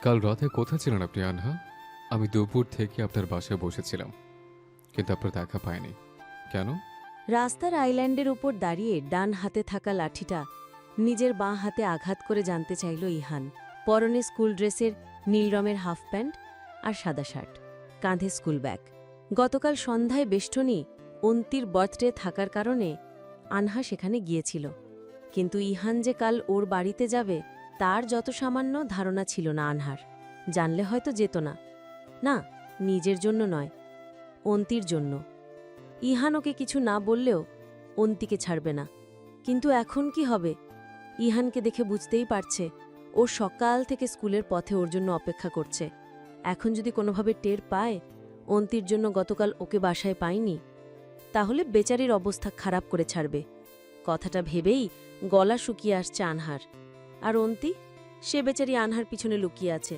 কাল রাতে কোথায় ছিলেন আপনি আনহা? আমি দুপুর থেকে আপনার বাসায় বসেছিলাম, কিন্তু আপনার দেখা পাইনি। কেন? রাস্তার আইল্যান্ডের উপর দাঁড়িয়ে ডান হাতে থাকা লাঠিটা নিজের বাঁ হাতে আঘাত করে জানতে চাইল ইহান। পরনে স্কুল ড্রেসের নীল রঙের হাফ প্যান্ট আর সাদা শার্ট, কাঁধে স্কুল ব্যাগ। গতকাল সন্ধ্যায় বেষ্টনী অন্তির বার্থডে থাকার কারণে আনহা সেখানে গিয়েছিল, কিন্তু ইহান যে কাল ওর বাড়িতে যাবে তার যত সামান্য ধারণা ছিল না আনহার। জানলে হয়তো যেত না। না, নিজের জন্য নয়, অন্তির জন্য। ইহান ওকে কিছু না বললেও অন্তিকে ছাড়বে না। কিন্তু এখন কি হবে? ইহানকে দেখে বুঝতেই পারছে ও সকাল থেকে স্কুলের পথে ওর জন্য অপেক্ষা করছে। এখন যদি কোনোভাবে টের পায় অন্তির জন্য গতকাল ওকে বাসায় পায়নি, তাহলে বেচারির অবস্থা খারাপ করে ছাড়বে। কথাটা ভেবেই গলা শুকিয়ে আসছে আনহার। আর অন্তি, সে বেচারি আনহার পিছনে লুকিয়ে আছে।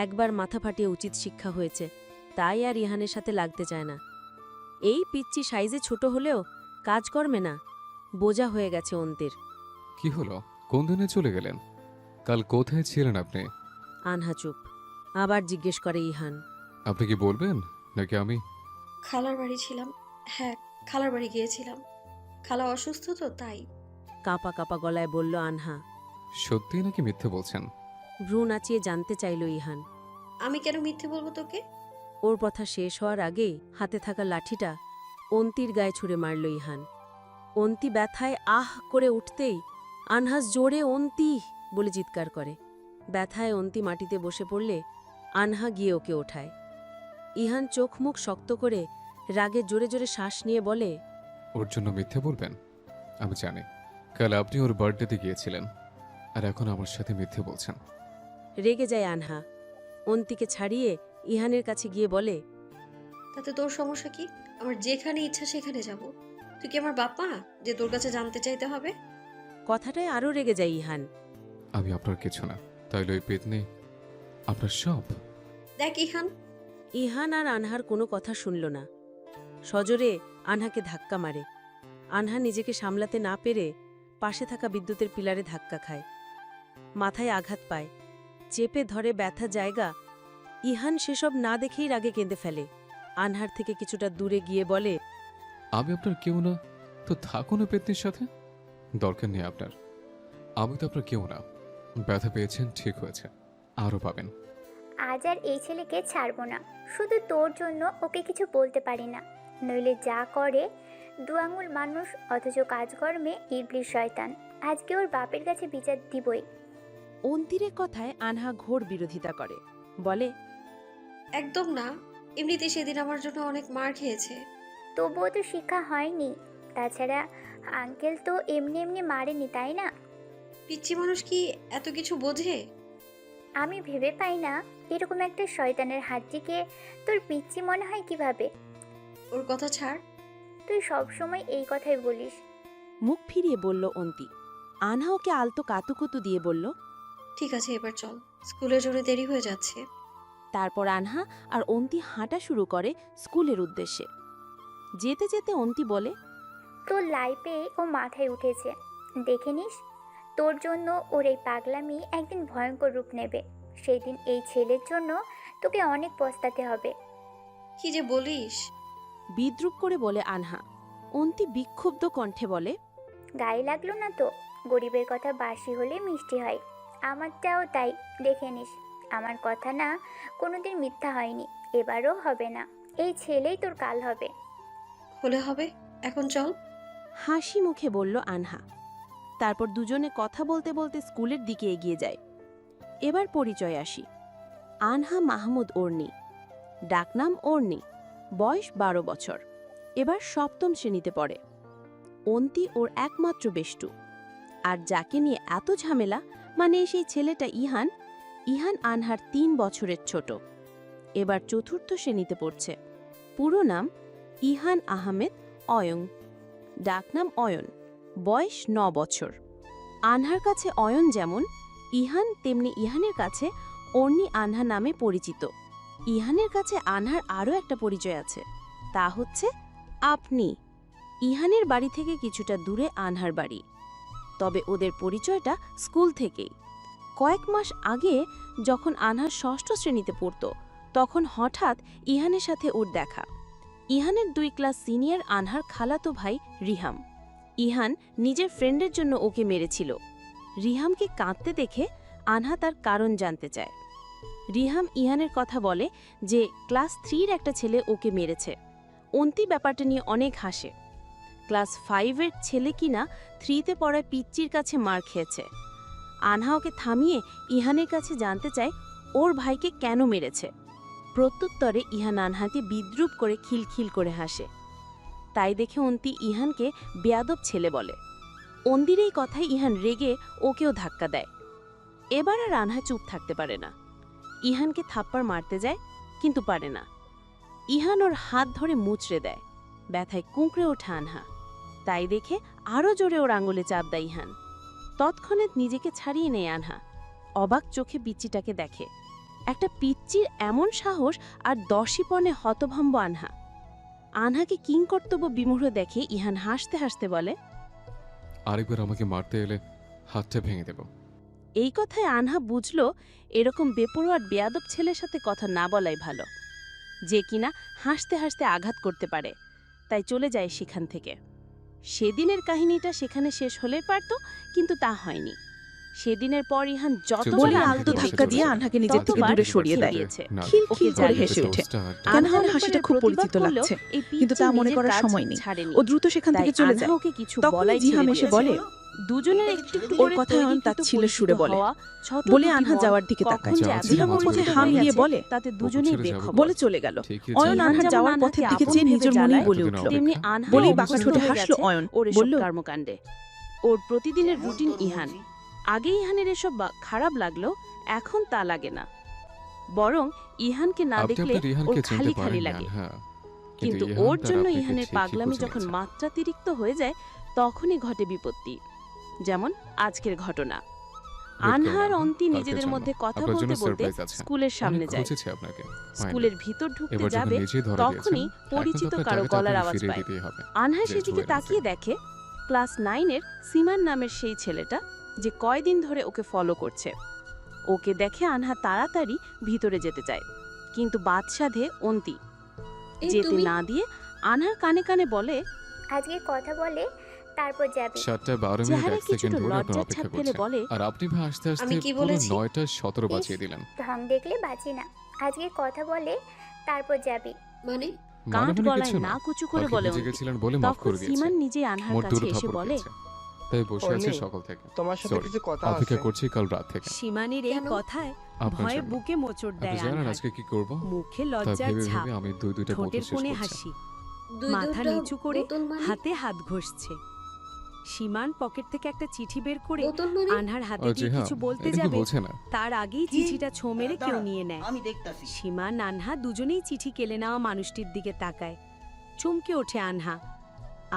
একবার মাথা ফাটিয়ে উচিত শিক্ষা হয়েছে, তাই আর ইহানের সাথে লাগতে চায় না। এই পিচ্চি সাইজে ছোট হলেও কাজকর্মে না, বোঝা হয়ে গেছে অন্তির। কি হলো? কোন দিনে চলে গেলেন? কাল কোথায় ছিলেন আপনি? আনহা চুপ। আবার জিজ্ঞেস করে ইহান। আপনি কি বলবেন নাকি আমি? খালার বাড়ি ছিলাম। হ্যাঁ, খালার বাড়ি গিয়েছিলাম। খালা অসুস্থ তো তাই। কাঁপা কাঁপা গলায় বলল আনহা। সত্যি নাকি মিথ্যে বলছেন? ভ্রু নাচিয়ে জানতে চাইল ইহান। আমি কেন মিথ্যে বলবো তোকে? ওর কথা শেষ হওয়ার আগেই হাতে থাকা লাঠিটা অন্তির গায়ে ছুঁড়ে মারল ইহান। অন্তি ব্যথায় আহ করে উঠতেই আনহাস জোরে অন্তি বলে চিৎকার করে। ব্যথায় অন্তি মাটিতে বসে পড়লে আনহা গিয়ে ওকে ওঠায়। ইহান চোখ মুখ শক্ত করে রাগে জোরে জোরে শ্বাস নিয়ে বলে, ওর জন্য মিথ্যে বলবেন? আমি জানি কাল আপনি ওর বার্থডেতে গিয়েছিলেন, আর এখন আমার সাথে মিথ্যে বলছেন। রেগে যায় আনহা। অন্তিকে ছাড়িয়ে ইহানের কাছে গিয়ে বলে, তাতে তোর সমস্যা কি? আমার যেখানে ইচ্ছা সেখানে যাব। তুই কি আমার বাপ মা যে তোর কাছে জানতে চাইতে হবে? কথাটায় আরও রেগে যায় ইহান। আমি আপনার কিছু না, তাইলে ওই পেতনি আপনার সব। দেখ ইহান, ইহান আর আনহার কোনো কথা শুনল না। সজোরে আনহাকে ধাক্কা মারে। আনহা নিজেকে সামলাতে না পেরে পাশে থাকা বিদ্যুতের পিলারে ধাক্কা খায়। মাথায় আঘাত পায়, চেপে ধরে ব্যথা জায়গা। ইহান সেসব না দেখেই রাগে কেঁদে ফেলে। আনহার থেকে কিছুটা দূরে গিয়ে বলে, আমি আপনার কেউ না, তো থাকুন ওই পেতনির সাথে। দরকার নেই আপনার। আমি তো আপনার কেউ না। ব্যথা পেয়েছেন, ঠিক হয়েছে, আরও পাবেন। আজ আর এই ছেলেকে ছাড়বো না। শুধু তোর জন্য ওকে কিছু বলতে পারি না, নইলে যা করে দু আঙুল মানুষ অথচ কাজকর্মে ইবলিশ শয়তান। আজকে ওর বাপের কাছে বিচার দিবই। অন্তিরের কথায় আনহা ঘোর বিরোধিতা করে, বলে, একদম না। এমনিতে সেদিন আমার জন্য অনেক মার খেয়েছে। তবুও তো শিক্ষা হয়নি। তাছাড়া আঙ্কেল তো এমনি এমনি মারেনি, তাই না? পিচ্চি মানুষ কি এত কিছু বোঝে? আমি ভেবে পাই না এরকম একটা শয়তানের হাত থেকে তোর পিচ্চি মনে হয় কিভাবে। ওর কথা ছাড়। তুই সবসময় এই কথাই বলিস। মুখ ফিরিয়ে বলল অন্তি। আনহা ওকে আলতো কাতুকুতু দিয়ে বলল। ঠিক আছে, এবার চল, স্কুলের জন্য দেরি হয়ে যাচ্ছে। তারপর আনহা আর অন্তি হাঁটা শুরু করে স্কুলের উদ্দেশ্যে। যেতে যেতে অন্তি বলে, তোর লাইফে ও মাথায় উঠেছে, দেখে নিস। তোর জন্য ওর এই পাগলামি একদিন ভয়ঙ্কর রূপ নেবে। সেই দিন এই ছেলের জন্য তোকে অনেক পস্তাতে হবে। কি যে বলিস! বিদ্রুপ করে বলে আনহা। অন্তি বিক্ষুব্ধ কণ্ঠে বলে, গায়ে লাগলো না তো? গরিবের কথা বাসি হলে মিষ্টি হয়। আমারটাও তাই, দেখে নিস। আমার কথা না কোনোদিন মিথ্যা হয়নি, এবারও হবে না। এই ছেলেই তোর কাল হবে। হলে হবে, এখন চল। হাসি মুখে বলল আনহা। তারপর দুজনে কথা বলতে বলতে স্কুলের দিকে এগিয়ে যায়। এবার পরিচয় আসি। আনহা মাহমুদ ওর্নি, ডাকনাম ওর্নি, বয়স 12 বছর, এবার 7ম শ্রেণীতে পড়ে। অন্তি ওর একমাত্র বেষ্টু। আর যাকে নিয়ে এত ঝামেলা, মানে সেই ছেলেটা ইহান। ইহান আনহার 3 বছরের ছোট, এবার 4র্থ শ্রেণীতে পড়ছে। পুরো নাম ইহান আহমেদ অয়ং, ডাকনাম অয়ন, বয়স 9 বছর। আনহার কাছে অয়ন যেমন ইহান, তেমনি ইহানের কাছে অর্নি আনহা নামে পরিচিত। ইহানের কাছে আনহার আরও একটা পরিচয় আছে, তা হচ্ছে আপনি। ইহানের বাড়ি থেকে কিছুটা দূরে আনহার বাড়ি, তবে ওদের পরিচয়টা স্কুল থেকেই। কয়েক মাস আগে যখন আনহা ষষ্ঠ শ্রেণীতে পড়ত তখন হঠাৎ ইহানের সাথে ওর দেখা। ইহানের 2 ক্লাস সিনিয়র আনহার খালাতো ভাই রিহাম। ইহান নিজের ফ্রেন্ডের জন্য ওকে মেরেছিল। রিহামকে কাঁদতে দেখে আনহা তার কারণ জানতে চায়। রিহাম ইহানের কথা বলে যে ক্লাস 3-র একটা ছেলে ওকে মেরেছে। অন্তি ব্যাপারটা নিয়ে অনেক হাসে। ক্লাস 5-এর ছেলে কিনা 3-তে পড়ায় পিচ্চির কাছে মার খেয়েছে। আনহা ওকে থামিয়ে ইহানের কাছে জানতে চায় ওর ভাইকে কেন মেরেছে। প্রত্যুত্তরে ইহান আনহাকে বিদ্রূপ করে খিলখিল করে হাসে। তাই দেখে অন্তি ইহানকে বেয়াদব ছেলে বলে। অন্দির এই কথায় ইহান রেগে ওকেও ধাক্কা দেয়। এবার আর আনহা চুপ থাকতে পারে না। ইহানকে থাপ্পড় মারতে যায়, কিন্তু পারে না। ইহান ওর হাত ধরে মুচড়ে দেয়। ব্যথায় কুঁকড়ে ওঠে আনহা। তাই দেখে আরও জোরে ওর আঙুলে চাপ দেয় ইহান। তৎক্ষণাৎ নিজেকে ছাড়িয়ে নেয় আনহা। অবাক চোখে পিচ্চিটাকে দেখে। একটা পিচ্চির এমন সাহস আর দশিপনে হতভম্ব আনহা। আনহাকে কিংকর্তব্য বিমূঢ় দেখে ইহান হাসতে হাসতে বলে, আরেকবার আমাকে মারতে এলে হাতটা ভেঙে দেব। এই কথায় আনহা বুঝল এরকম বেপরোয়ার বেয়াদব ছেলের সাথে কথা না বলাই ভালো, যে কিনা হাসতে হাসতে আঘাত করতে পারে। তাই চলে যায় সেখান থেকে। সেদিনের কাহিনীটা সেখানে শেষ হলেই পারত, কিন্তু তা হয়নি। সেদিনের পর ইহান বলে যতবার আলতো ধাক্কা দিয়ে আনহাকে নিজের থেকে ততবার দূরে সরিয়ে দেয়। দিয়েছে। খিলখিল করে হেসে ওঠে। আনহার আনহার হাসিটা খুব পরিচিত লাগছে, এই কিন্তু তা মনে করার সময় নেই। ও দ্রুত সেখান থেকে চলে যায়। ওকে কিছু তখন বলাই জিহাম ছেড়ে এসে দিয়েছে। বলে, দুজনের একটু একটু ওর করে কথায় অয়ন তার ছিলের সুরে বলে। বলে আনহা যাওয়ার দিকে তাকায়। জিহাম ওর কথায় হাম দিয়ে বলে, তাতে দুজনেই বেখবর। বলে চলে গেল। অয়ন ইহান আনহার যেমন যাওয়ার আনহাকে পথের দিকে আপন চেয়ে ভেবে নিজের মনেই জ্বালায়, বলে উঠল। তেমনি আনহা বলেই অভ্যস্ত বাঁকা ঠোঁটে হয়ে হাসলো গেছে অয়ন। ওর এসব বলল, কর্মকাণ্ডে। ওর প্রতিদিনের রুটিন ইহান। আগে ইহানের এসব খারাপ লাগলো, এখন তা লাগে না। বরং ইহানকে না আপনি দেখলে আপনার ওর রিহানকে চিনতে খালি খালি পারেন লাগে। না, হ্যাঁ। কিন্তু ইহান ওর তার জন্য আপনাকে ইহানের ঠিকই পাগলামি খুঁজে যখন নিয়েছে। মাত্রাতিরিক্ত হয়ে যায় তখনই ঘটে বিপত্তি। যেমন আজকের ঘটনা। আনহার অন্তি নিজেদের মধ্যে কথা আপনার জন্য বলতে বলতে সারপ্রাইজ আছে। স্কুলের সামনে অনেক যায়। খুঁজেছি আপনাকে, হয়নি। স্কুলের ভিতর ঢুকতে এবার যখন যাবে নিজেই ধরা তখনই দিয়েছেন, এখন তো পরিচিত আপনার কারো টাকাটা গলার আপনাকে আওয়াজ ফিরিয়ে পায়। দিতেই হবে। আনহা যে সেদিকে জুয়েল তাকিয়ে দেখে ক্লাস 9-এর সিমান নামের সেই ছেলেটা, যে কয়দিন ধরে ওকে ফলো করছে। ওকে দেখে আনহা তাড়াতাড়ি ভিতরে যেতে চায়, কিন্তু বাদশাধে অন্তি এই যেতে তুমি না দিয়ে আনহার কানে কানে বলে, আজকে কথা বলে তারপর যাবি। 7:12 মিনিট চেহারায় 1 সেকেন্ড কিছুটা ধরে আপনার লজ্জার অপেক্ষা ছাপ ফেলে করছে। বলে, আর আপনি ভাই আসতে আসতে আমি কি পুরো বলেছি? 9:17 বাজিয়ে দিলেন। ঢং দেখলে বাঁচি না। আজকে কথা বলে তারপর যাবি। মানে কাঁধ মানে গলায় কিছু না কুচু করে বাকি বলে বুঝে অন্তি। গেছিলেন বলে মাফ তখন করে দিয়েছে। সিমান নিজে আনহার মোট কাছে দুটো এসে থাপ্পড় বলে, খেয়েছে। তাই বসে আছে অর্নি, সকাল থেকে। তোমার সাথে Sorry, কিছু কথা অপেক্ষা আছে। করছি কাল রাত থেকে। সীমানের এই কেন? কথায় আপনার ভয়ে জন্য। বুকে মোচড় আপনি দেয় জানেন আনহার। আজকে কি করব? মুখে তা লজ্জার ভেবে ছাপ, ভেবে আমি দুইটা বোতল ঠোঁটের শেষ কোণে করছি। হাসি, দুই মাথা দুটো নিচু করে বোতল মানে হাতে হাত ঘষছে। সীমান পকেট থেকে একটা চিঠি বের করে বোতল মানে আনহার হাতে ও, দিয়ে জিহান, কিছু বলতে এটা কি যাবে, বোঝে না? তার আগেই চিঠিটা ছো মেরে কেউ নিয়ে নেয়। আমি দেখতাছি। সীমান আনহা দুজনেই চিঠি কেলে নেওয়া মানুষটির দিকে তাকায়। চমকে ওঠে আনহা,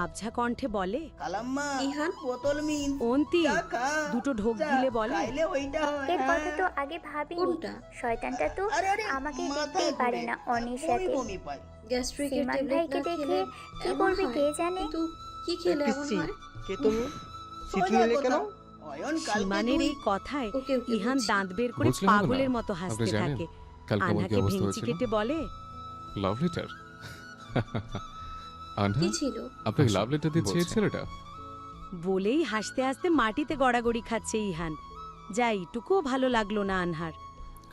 আবঝা কণ্ঠে বলে, কালাম্মা ইহান? বোতল মিন অন্তি চা খা। দুটো ঢোক চা গিলে বলে, খাইলে ওইটা হয়। এর কথা তো আগে ভাবিনি। কোনটা? শয়তানটা তো আরে, আরে, আমাকে মাথায় দেখতেই পারে ঘুরে। না অনির বমি সাথে। বমি পায়। গ্যাস্ট্রিকের সীমান ট্যাবলেট ভাইকে না দেখে খেলে কি এমন করবে হয়? কে জানে। কিন্তু কি খেলে এমন পিচ্ছি, হয়? কে তুমি? চিঠি সোজা নিলে কেন? কথা। অয়ন কালকে সীমানের তুই এই কথায় ওকে ওকে ইহান বুঝছি। দাঁত বের করে বুঝলেন হবে না? পাগলের মতো হাসতে আপনি জানেন থাকে। কালকে আমার কি আনহাকে অবস্থা ভেঙচি হয়েছিল? কেটে বলে, লাভ লেটার? আনহা, কি ছিল? আপনাকে লাভ লেটার দিচ্ছে এই বলছে। ছেলেটা? বলেই হাসতে হাসতে মাটিতে গড়াগড়ি খাচ্ছে ইহান। যা এইটুকুও ভালো লাগলো না আনহার।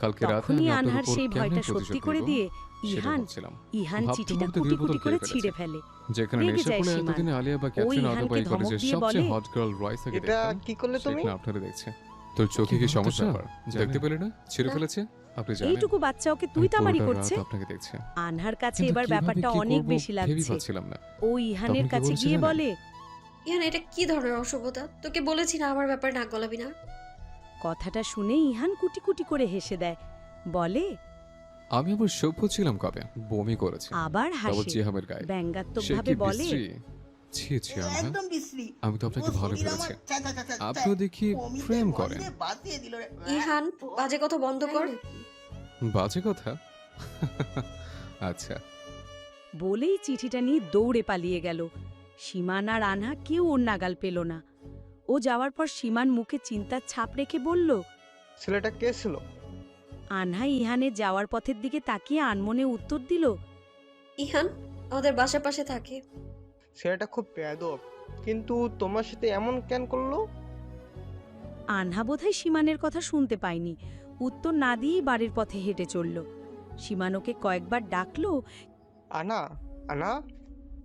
কালকে রাতে তখনই আমি আপনার আনহার উপর সেই কেমন ভয়টা প্রতিশোধ সত্যি করে নিব, দিয়ে সেটা ইহান ভাবছিলাম। ইহান ভাবতে চিঠিটা ভাবতে কুটি দুই বোতল কুটি করে খেয়ে ছিঁড়ে ফেলেছে। ফেলে। যেখানে রেগে নেশা যায় করে সীমান। এতদিনে আলিয়া বা ক্যাথরিন ইহানকে আদবাই ধমক কলেজের দিয়ে সবচেয়ে বলে, হট গার্ল রাইসাকে এটা দেখতাম। কি করলে তুমি? সেখানে আপনারা দেখছে। তোর চোখে কি কি সমস্যা? হতো ব্যাপার দেখতে পেলে না? ছিঁড়ে না। ফেলেছে? আপনি জানেন এইটুকু বাচ্চা ওকে আমি তুই তামারি পুরোটা করছে। রাত আপনাকে দেখছে। আনহার কাছে কিন্তু এবার কিভাবে ব্যাপারটা কি অনেক করব বেশি ভেবেই লাগছে। পাচ্ছিলাম না। ও ইহানের তখন কি কাছে বলছে গিয়ে জানেন? বলে, ইহান, এটা কি ধরনের অসভ্যতা? তোকে বলেছি না আমার ব্যাপারে নাক গলাবি না। কথাটা শুনে ইহান কুটি কুটি করে হেসে দেয়, বলে, আমি আবার সভ্য ছিলাম কবে? বমি করেছে। আবার তারপর হাসে, জিহামের গায়ে। সে ব্যঙ্গাত্মকভাবে কি বলে, বিশ্রী? ছি ছি আনহা, একদম বিশ্রী। আমি তো আপনাকে ওর ভালো শরীর ভেবেছি। আমার চা, চা, চা, চা, চা। আপনিও দেখি বমিতে প্রেম বমিতে করেন। বাতিয়ে দিল রে। ইহান, বাজে কথা বন্ধ কর। বাজে কথা? আচ্ছা, বলেই চিঠিটা নিয়ে দৌড়ে পালিয়ে গেল। সীমান আর আনহা কেউ ওর নাগাল পেল না। ও যাওয়ার পর সীমান মুখে চিন্তার ছাপ রেখে বলল, ছেলেটা কে ছিল? আনহা ইহানের যাওয়ার পথের দিকে তাকিয়ে আনমনে উত্তর দিল, ইহান আমাদের বাসার পাশে থাকে। ছেলেটা খুব বেয়াদব, কিন্তু তোমার সাথে এমন কেন করলো? আনহা বোধহয় সীমানের কথা শুনতে পায়নি, উত্তর না দিয়েই বাড়ির পথে হেঁটে চলল। সীমানোকে কয়েকবার ডাকলো, আনা, আনা।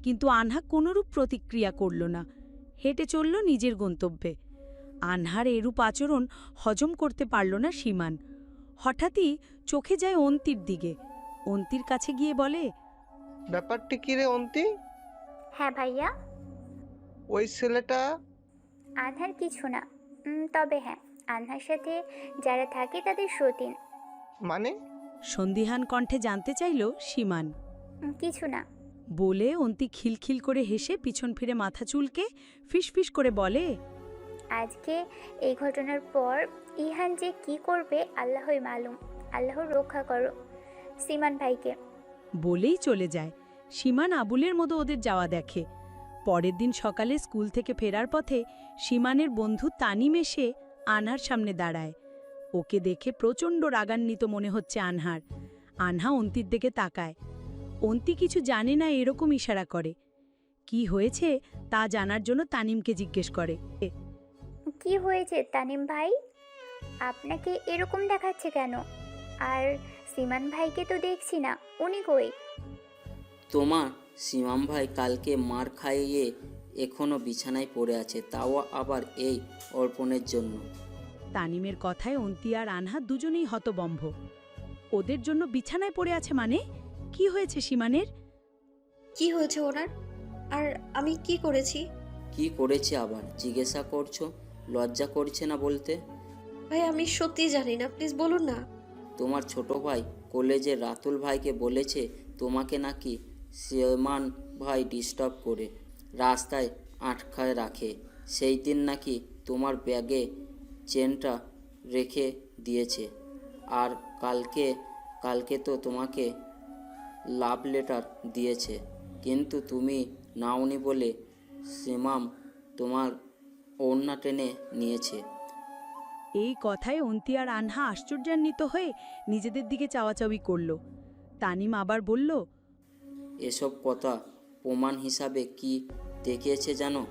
কিন্তু আনহা কোনরূপ প্রতিক্রিয়া করল না, হেঁটে চলল নিজের গন্তব্যে। আনহার এরূপ আচরণ হজম করতে পারল না সীমান। হঠাৎই চোখে যায় অন্তির দিকে। অন্তির কাছে গিয়ে বলে, ব্যাপারটা কি রে অন্তি? হ্যাঁ ভাইয়া। ওই ছেলেটা? আনহার কিছু না, তবে হ্যাঁ, আনহার সাথে যারা থাকে তাদের সতীন। মানে? সন্দিহান কণ্ঠে জানতে চাইল সীমান। কিছু না। বলে অন্তি খিলখিল করে হেসে পিছন ফিরে মাথা চুলকে ফিসফিস করে বলে, আজকে এই ঘটনার পর ইহান যে কি করবে আল্লাহই মালুম। আল্লাহ রক্ষা করো সীমান ভাইকে। বলেই চলে যায়। সীমান আবুলের মতো ওদের যাওয়া দেখে। পরের দিন সকালে স্কুল থেকে ফেরার পথে সীমানের বন্ধু তানিম এসে আনহার সামনে দাঁড়ায়। ওকে দেখে প্রচণ্ড রাগান্বিত মনে হচ্ছে আনহার। আনহা অন্তির দিকে তাকায়। অন্তি কিছু জানে না এরকম ইশারা করে। কি হয়েছে তা জানার জন্য তানিমকে জিজ্ঞেস করে। কি হয়েছে তানিম ভাই? আপনাকে এরকম দেখাচ্ছে কেন? আর সীমান ভাইকে তো দেখছি না, উনি কই? তোমার সীমাম ভাই কালকে মার খাইয়ে এখনো বিছানায় পড়ে আছে, তাও আবার এই অর্পণের জন্য। তানিমের কথায় অন্তি আর আনহা দুজনেই হতবম্ব। ওদের জন্য বিছানায় পড়ে আছে মানে? কি হয়েছে সীমানের? কি হয়েছে ওনার? আর আমি কি করেছি? কি করেছে আবার জিজ্ঞাসা করছো? লজ্জা করছে না বলতে? ভাই আমি সত্যি জানি না, প্লিজ বলুন না। তোমার ছোট ভাই কলেজে রাতুল ভাইকে বলেছে তোমাকে নাকি সীমান ভাই ডিস্টার্ব করে রাস্তায় আটকায় রাখে। সেই দিন নাকি তোমার ব্যাগে চেনটা রেখে দিয়েছে। আর কালকে তো তোমাকে লাভ লেটার দিয়েছে, কিন্তু তুমি নাওনি বলে সীমাম তোমার ওড়না টেনে নিয়েছে। এই কথায় অন্তি আর আনহা আশ্চর্যান্বিত হয়ে নিজেদের দিকে চাওয়াচাওয়ি করল। তানিম আবার বলল, এসব কথা প্রমাণ হিসাবে কি দেখিয়েছে জানো?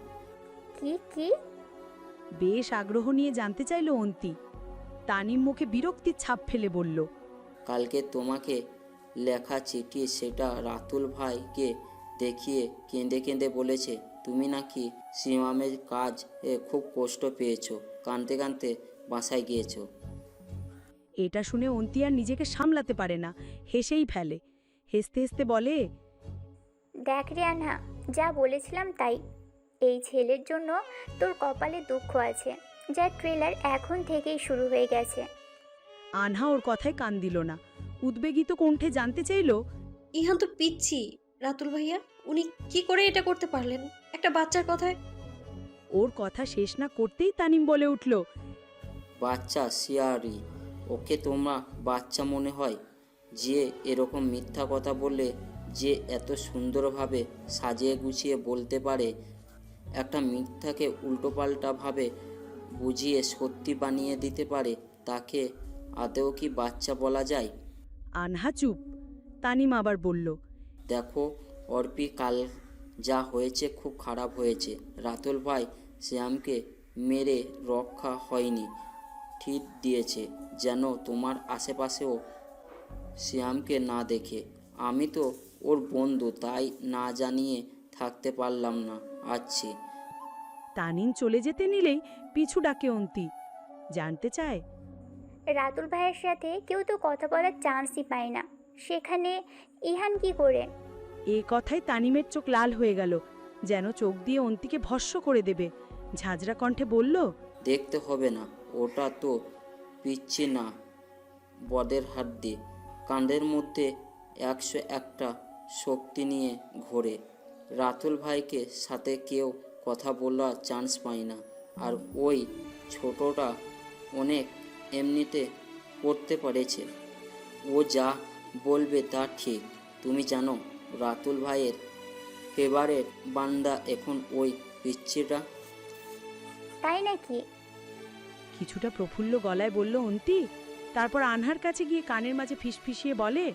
কি কি? বেশ আগ্রহ নিয়ে জানতে চাইল অন্তি। তানিম মুখে বিরক্তির ছাপ ফেলে বলল, কালকে তোমাকে লেখা চিঠি, সেটা রাতুল ভাইকে দেখিয়ে কেঁদে কেঁদে বলেছে তুমি নাকি সীমামের কাজ খুব কষ্ট পেয়েছো, কাঁদতে কাঁদতে বাসায় গিয়েছো। এটা শুনে অন্তি আর নিজেকে সামলাতে পারে না, হেসেই ফেলে। হেসতে হেসতে বলে, দেখ রে আনহা, যা বলেছিলাম তাই। এই ছেলের জন্য তোর কপালে দুঃখ আছে, যার ট্রেলার এখন থেকেই শুরু হয়ে গেছে। আনহা ওর কথায় কান দিল না। উদ্বেগিত কণ্ঠে জানতে চাইল, ইহান তো পিচ্ছি রাতুল ভাইয়া, উনি কি করে এটা করতে পারলেন একটা বাচ্চার কথায়? ওর কথা শেষ না করতেই তানিম বলে উঠল, বাচ্চা শিয়ারি, ওকে তোমরা বাচ্চা মনে হয়? যে এরকম মিথ্যা কথা বললে, যে এত সুন্দরভাবে সাজিয়ে গুছিয়ে বলতে পারে, একটা মিথ্যাকে উল্টোপাল্টাভাবে বুঝিয়ে সত্যি বানিয়ে দিতে পারে, তাকে আদৌ কি বাচ্চা বলা যায়? আনহা চুপ। তানিম আবার বলল, দেখো অর্পি, কাল যা হয়েছে খুব খারাপ হয়েছে। রাতুল ভাই শ্যামকে মেরে রক্ষা হয়নি, ঠিক দিয়েছে যেন তোমার আশেপাশেও শ্যামকে না দেখে। আমি তো ওর বন্ধু, তাই না জানিয়ে থাকতে পারলাম না। আচ্ছা। তানিম চলে যেতে নিলেই পিছু ডাকে অন্তি। জানতে চায়, রাতুল ভাইয়ের সাথে কেউ তো কথা বলার চান্সই পায় না, সেখানে ইহান কি করে? এ কথায় তানিমের চোখ লাল হয়ে গেল, যেন চোখ দিয়ে অন্তিকে ভস্ম করে দেবে। ঝাঁঝরা কণ্ঠে বলল, দেখতে হবে না, ওটা তো পিচ্ছি না, বদের হাড্ডি। কাঁধের মধ্যে 101টা শক্তি নিয়ে ঘোরে। রাতুল ভাইকে সাথে কেউ কথা বলার চান্স পায় না। আর ওই ছোটটা অনেক এমনিতে করতে পেরেছে। ও যা বলবে তা ঠিক। তুমি জানো রাতুল ভাইয়ের ফেভারেট বান্দা এখন ওই পিচ্ছিটা। তাই নাকি? কিছুটা প্রফুল্ল গলায় বলল অন্তি, তারপর আনহার কাছে গিয়ে কানের মাঝে ফিসফিসিয়ে বলে,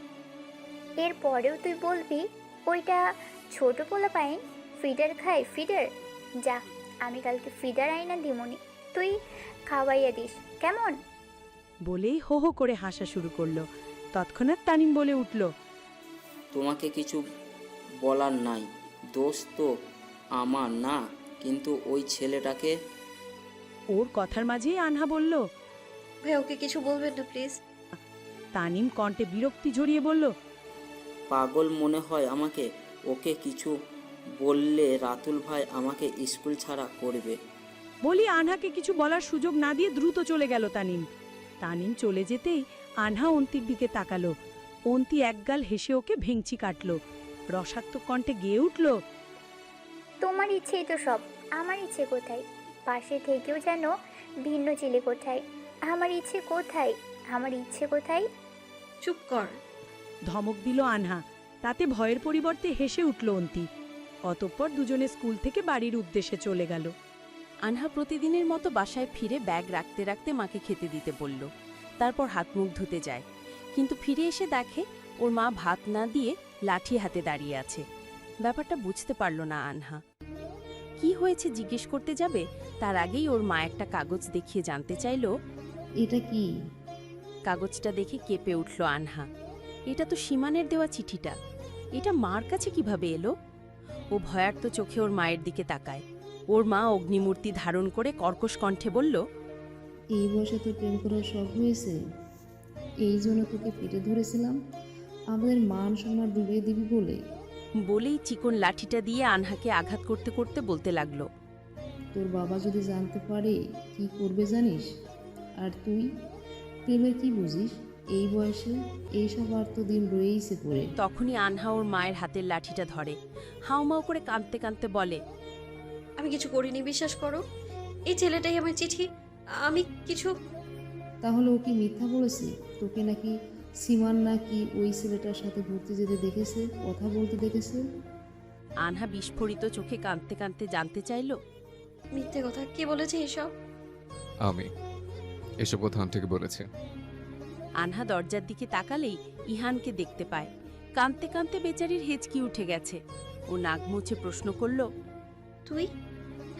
এরপরেও তুই বলবি ওইটা ছোট পোলা পাইন ফিডার খায় ফিডার? যা, আমি কালকে ফিডার আইনা দিমনি, তুই খাওয়াইয়া দিস কেমন? বলেই হো হো করে হাসা শুরু করলো। তৎক্ষণাৎ তানিম বলে উঠল, তোমাকে কিছু বলার নাই, দোষ তো আমার না, কিন্তু ওই ছেলেটাকে। ওর কথার মাঝেই আনহা বলল। ভাই ওকে কিছু বলবেন না প্লিজ। তানিম কণ্ঠে বিরক্তি ঝরিয়ে বলল, পাগল মনে হয় আমাকে? ওকে কিছু বললে রাতুল ভাই আমাকে স্কুল ছাড়া করবে। বলি আনহাকে কিছু বলার সুযোগ না দিয়ে দ্রুত চলে গেল তানিম। তানিম চলে যেতেই আনহা অন্তির দিকে তাকালো। অন্তি একগাল হেসে ওকে ভেঙচি কাটল। রসাত্মক কণ্ঠে গেয়ে উঠল, তোমার ইচ্ছেই তো সব, আমার ইচ্ছে কোথায়? পাশে থেকেও যেন ভিন্ন চিলে কোথায়? আমার ইচ্ছে কোথায়? আমার ইচ্ছে কোথায়? চুপ কর। ধমক দিল আনহা। তাতে ভয়ের পরিবর্তে হেসে উঠল অন্তি। অতঃপর দুজনে স্কুল থেকে বাড়ির উদ্দেশ্যে চলে গেল। আনহা প্রতিদিনের মতো বাসায় ফিরে ব্যাগ রাখতে রাখতে মাকে খেতে দিতে বলল। তারপর হাত মুখ ধুতে যায়, কিন্তু ফিরে এসে দেখে ওর মা ভাত না দিয়ে লাঠি হাতে দাঁড়িয়ে আছে। ব্যাপারটা বুঝতে পারল না আনহা। কি হয়েছে জিজ্ঞেস করতে যাবে তার আগেই ওর মা একটা কাগজ দেখিয়ে জানতে চাইল, এটা কি? কাগজটা দেখে কেঁপে উঠল আনহা। এটা তো সীমানের দেওয়া চিঠিটা। এটা মার কাছে কিভাবে এলো? ও ভয়ার্ত চোখে ওর মায়ের দিকে তাকায়। ওর মা অগ্নিমূর্তি ধারণ করে কর্কশ কণ্ঠে বলল, এই বয়সে তো প্রেম করার শখ হয়েছে, এই জন্য তোকে পেটে ধরেছিলাম আমাদের মান সম্মান ডুবিয়ে দিবি বলে। বলেই চিকন লাঠিটা দিয়ে আনহাকে আঘাত করতে করতে বলতে লাগলো, তোর বাবা যদি জানতে পারে কি করবে জানিস? আর তুই প্রেমের কি বুঝিস? এই বয়সে এইসব আর তো দিন রয়েইছে পড়ে। তখনই আনহা ওর মায়ের হাতের লাঠিটা ধরে হাউমাউ করে কাঁদতে কাঁদতে বলে, আমি কিছু করিনি, বিশ্বাস করো। এই ছেলেটাই আমার চিঠি, আমি কিছু। তাহলে ও কি মিথ্যা বলেছে? তোকে নাকি সীমান নাকি ওই ছেলেটার সাথে ঘুরতে যেতে দেখেছে, কথা বলতে দেখেছে? আনহা বিস্ফোরিত চোখে কাঁদতে কাঁদতে জানতে চাইল, মিথ্যে কথা কে বলেছে এসব? আমি এসব কথা আন্টিকে বলেছে। আনহা দরজার দিকে তাকালেই ইহানকে দেখতে পায়। কাঁদতে কাঁদতে বেচারির হেঁচকি উঠে গেছে। ও নাক মুছে প্রশ্ন করল, তুই?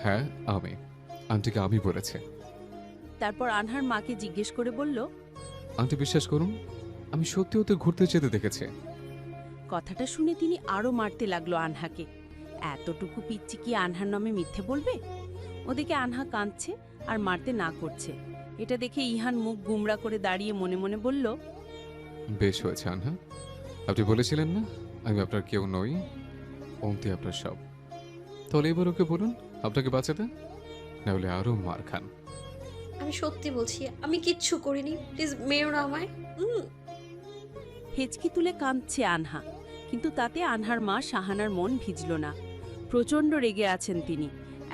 হ্যাঁ আমি, আন্টিকে আমি বলেছে। তারপর আনহার মাকে জিজ্ঞেস করে বলল, আন্টি বিশ্বাস করুন, আমি সত্যি ওতে ঘুরতে যেতে দেখেছি। কথাটা শুনে তিনি আরও মারতে লাগলো আনহাকে। এতটুকু পিচ্চি কি আনহার নামে মিথ্যে বলবে? ওদিকে আনহা কাঁদছে আর মারতে না করছে। এটা দেখে ইহান মুখ গুমরা করে দাঁড়িয়ে মনে মনে বলল, বেশ হয়েছে আনহা, আপনি বলেছিলেন না আমি আপনার কেউ নই, অন্তি আপনার সব। তাহলে এবার ওকে বলুন আপনাকে বাঁচাতে, না হলে আরও মার খান। আমি সত্যি বলছি, আমি কিচ্ছু করিনি, প্লিজ মেরো না আমায়। হেঁচকি তুলে কাঁদছে আনহা, কিন্তু তাতে আনহার মা শাহানার মন ভিজল না। প্রচণ্ড রেগে আছেন তিনি।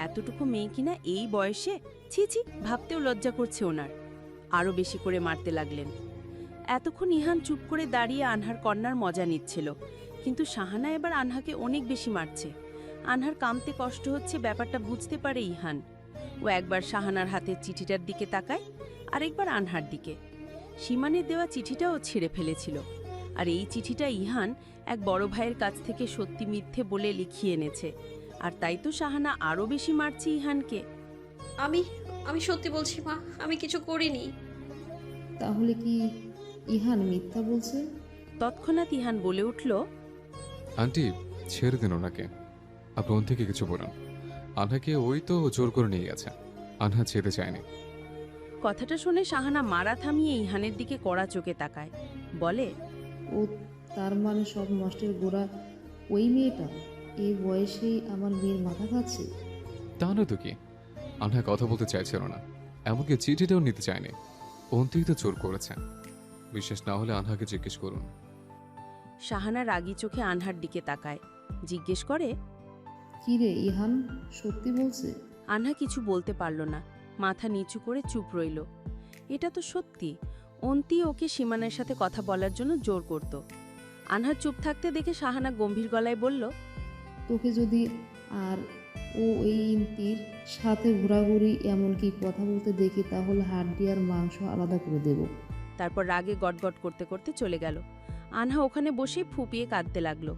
এতটুকু মেয়ে কিনা এই বয়সে, ছি ছি, ভাবতেও লজ্জা করছে ওনার। আরও বেশি করে মারতে লাগলেন। এতক্ষণ ইহান চুপ করে দাঁড়িয়ে আনহার কন্যার মজা নিচ্ছিল, কিন্তু শাহানা এবার আনহাকে অনেক বেশি মারছে। আনহার কামতে কষ্ট হচ্ছে ব্যাপারটা বুঝতে পারে ইহান। ও একবার শাহানার হাতের চিঠিটার দিকে তাকায়, আরেকবার আনহার দিকে। সীমানের দেওয়া চিঠিটাও ছিঁড়ে ফেলেছিল, আর এই চিঠিটা ইহান এক বড় ভাইয়ের কাছ থেকে সত্যি মিথ্যে বলে লিখিয়ে এনেছে। আর তাই তো শাহানা আরও বেশি মারছে ইহানকে। আমি সত্যি বলছি মা, আমি কিছু করিনি। তাহলে কি ইহান মিথ্যা বলছে? তৎক্ষণাৎ ইহান বলে উঠল, আন্টি ছেড়ে দিন ওনাকে, আপনি ওন থেকে কিছু বলুন। আনহাকে ওই তো জোর করে নিয়ে গেছে, আনহা যেতে চায়নি। কথাটা শুনে শাহানা মারা থামিয়ে ইহানের দিকে কড়া চোখে তাকায়, বলে, ও তার মানে সব নষ্টের গোড়া ওই মেয়েটা? এই বয়সেই আমার মেয়ের মাথা খাচ্ছে। তা না তো কি, আনহা কথা বলতে চাইছিল না, এমনকি চিঠিটাও নিতে চায়নি, অন্তিই তো জোর করেছে। বিশ্বাস না হলে আনহাকে জিজ্ঞেস করুন। শাহানা রাগী চোখে আনহার দিকে তাকায়, জিজ্ঞেস করে, কি রে ইহান, সত্যি বলছে? আনহা কিছু বলতে পারল না, মাথা নিচু করে চুপ রইল। এটা তো সত্যি, অন্তি ওকে সীমানের সাথে কথা বলার জন্য জোর করত। আনহা চুপ থাকতে দেখে শাহানা গম্ভীর গলায় বলল, তোকে যদি আর ও এই ইন্তির সাথে ঘোরাঘুরি এমনকি কথা বলতে দেখি তাহলে হাড্ডি আর মাংস আলাদা করে দেব। তারপর রাগে গটগট করতে করতে চলে গেল। আনহা ওখানে বসে ফুপিয়ে কাঁদতে লাগলো।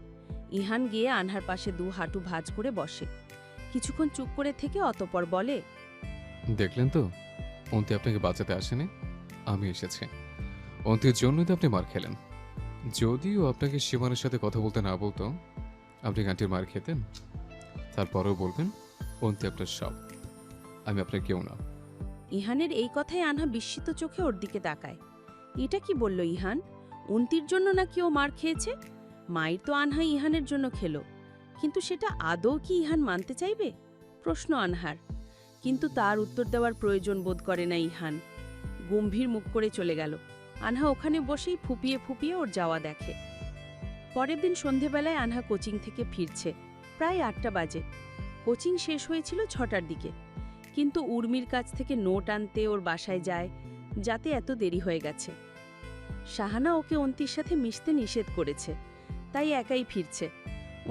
ইহান গিয়ে আনহার পাশে দু হাঁটু ভাঁজ করে বসে। কিছুক্ষণ চুপ করে থেকে অতঃপর বলে, দেখলেন তো, অন্তি আপনাকে বাঁচাতে আসেনি, আমি এসেছি। অন্তির জন্যই তো আপনি মার খেলেন। যদিও আপনাকে সীমানের সাথে কথা বলতে না বলতো, আপনি গানটির মার খেতেন। তারপরেও বলবেন অন্তি আপনার সব, আমি আপনার কেউ না। ইহানের এই কথায় আনহা বিস্মিত চোখে ওর দিকে তাকায়। এটা কি বলল ইহান? অন্তির জন্য নাকি ও মার খেয়েছে? মায়ের তো আনহা ইহানের জন্য খেলো, কিন্তু সেটা আদৌ কি ইহান মানতে চাইবে? প্রশ্ন আনহার, কিন্তু তার উত্তর দেওয়ার প্রয়োজন বোধ করে না ইহান। গম্ভীর মুখ করে চলে গেল। আনহা ওখানে বসেই ফুপিয়ে ফুপিয়ে ওর যাওয়া দেখে। পরের দিন সন্ধেবেলায় আনহা কোচিং থেকে ফিরছে। প্রায় ৮টা বাজে। কোচিং শেষ হয়েছিল ৬টার দিকে, কিন্তু উর্মির কাছ থেকে নোট আনতে ওর বাসায় যায়, যাতে এত দেরি হয়ে গেছে। শাহানা ওকে অন্তির সাথে মিশতে নিষেধ করেছে, তাই একাই ফিরছে।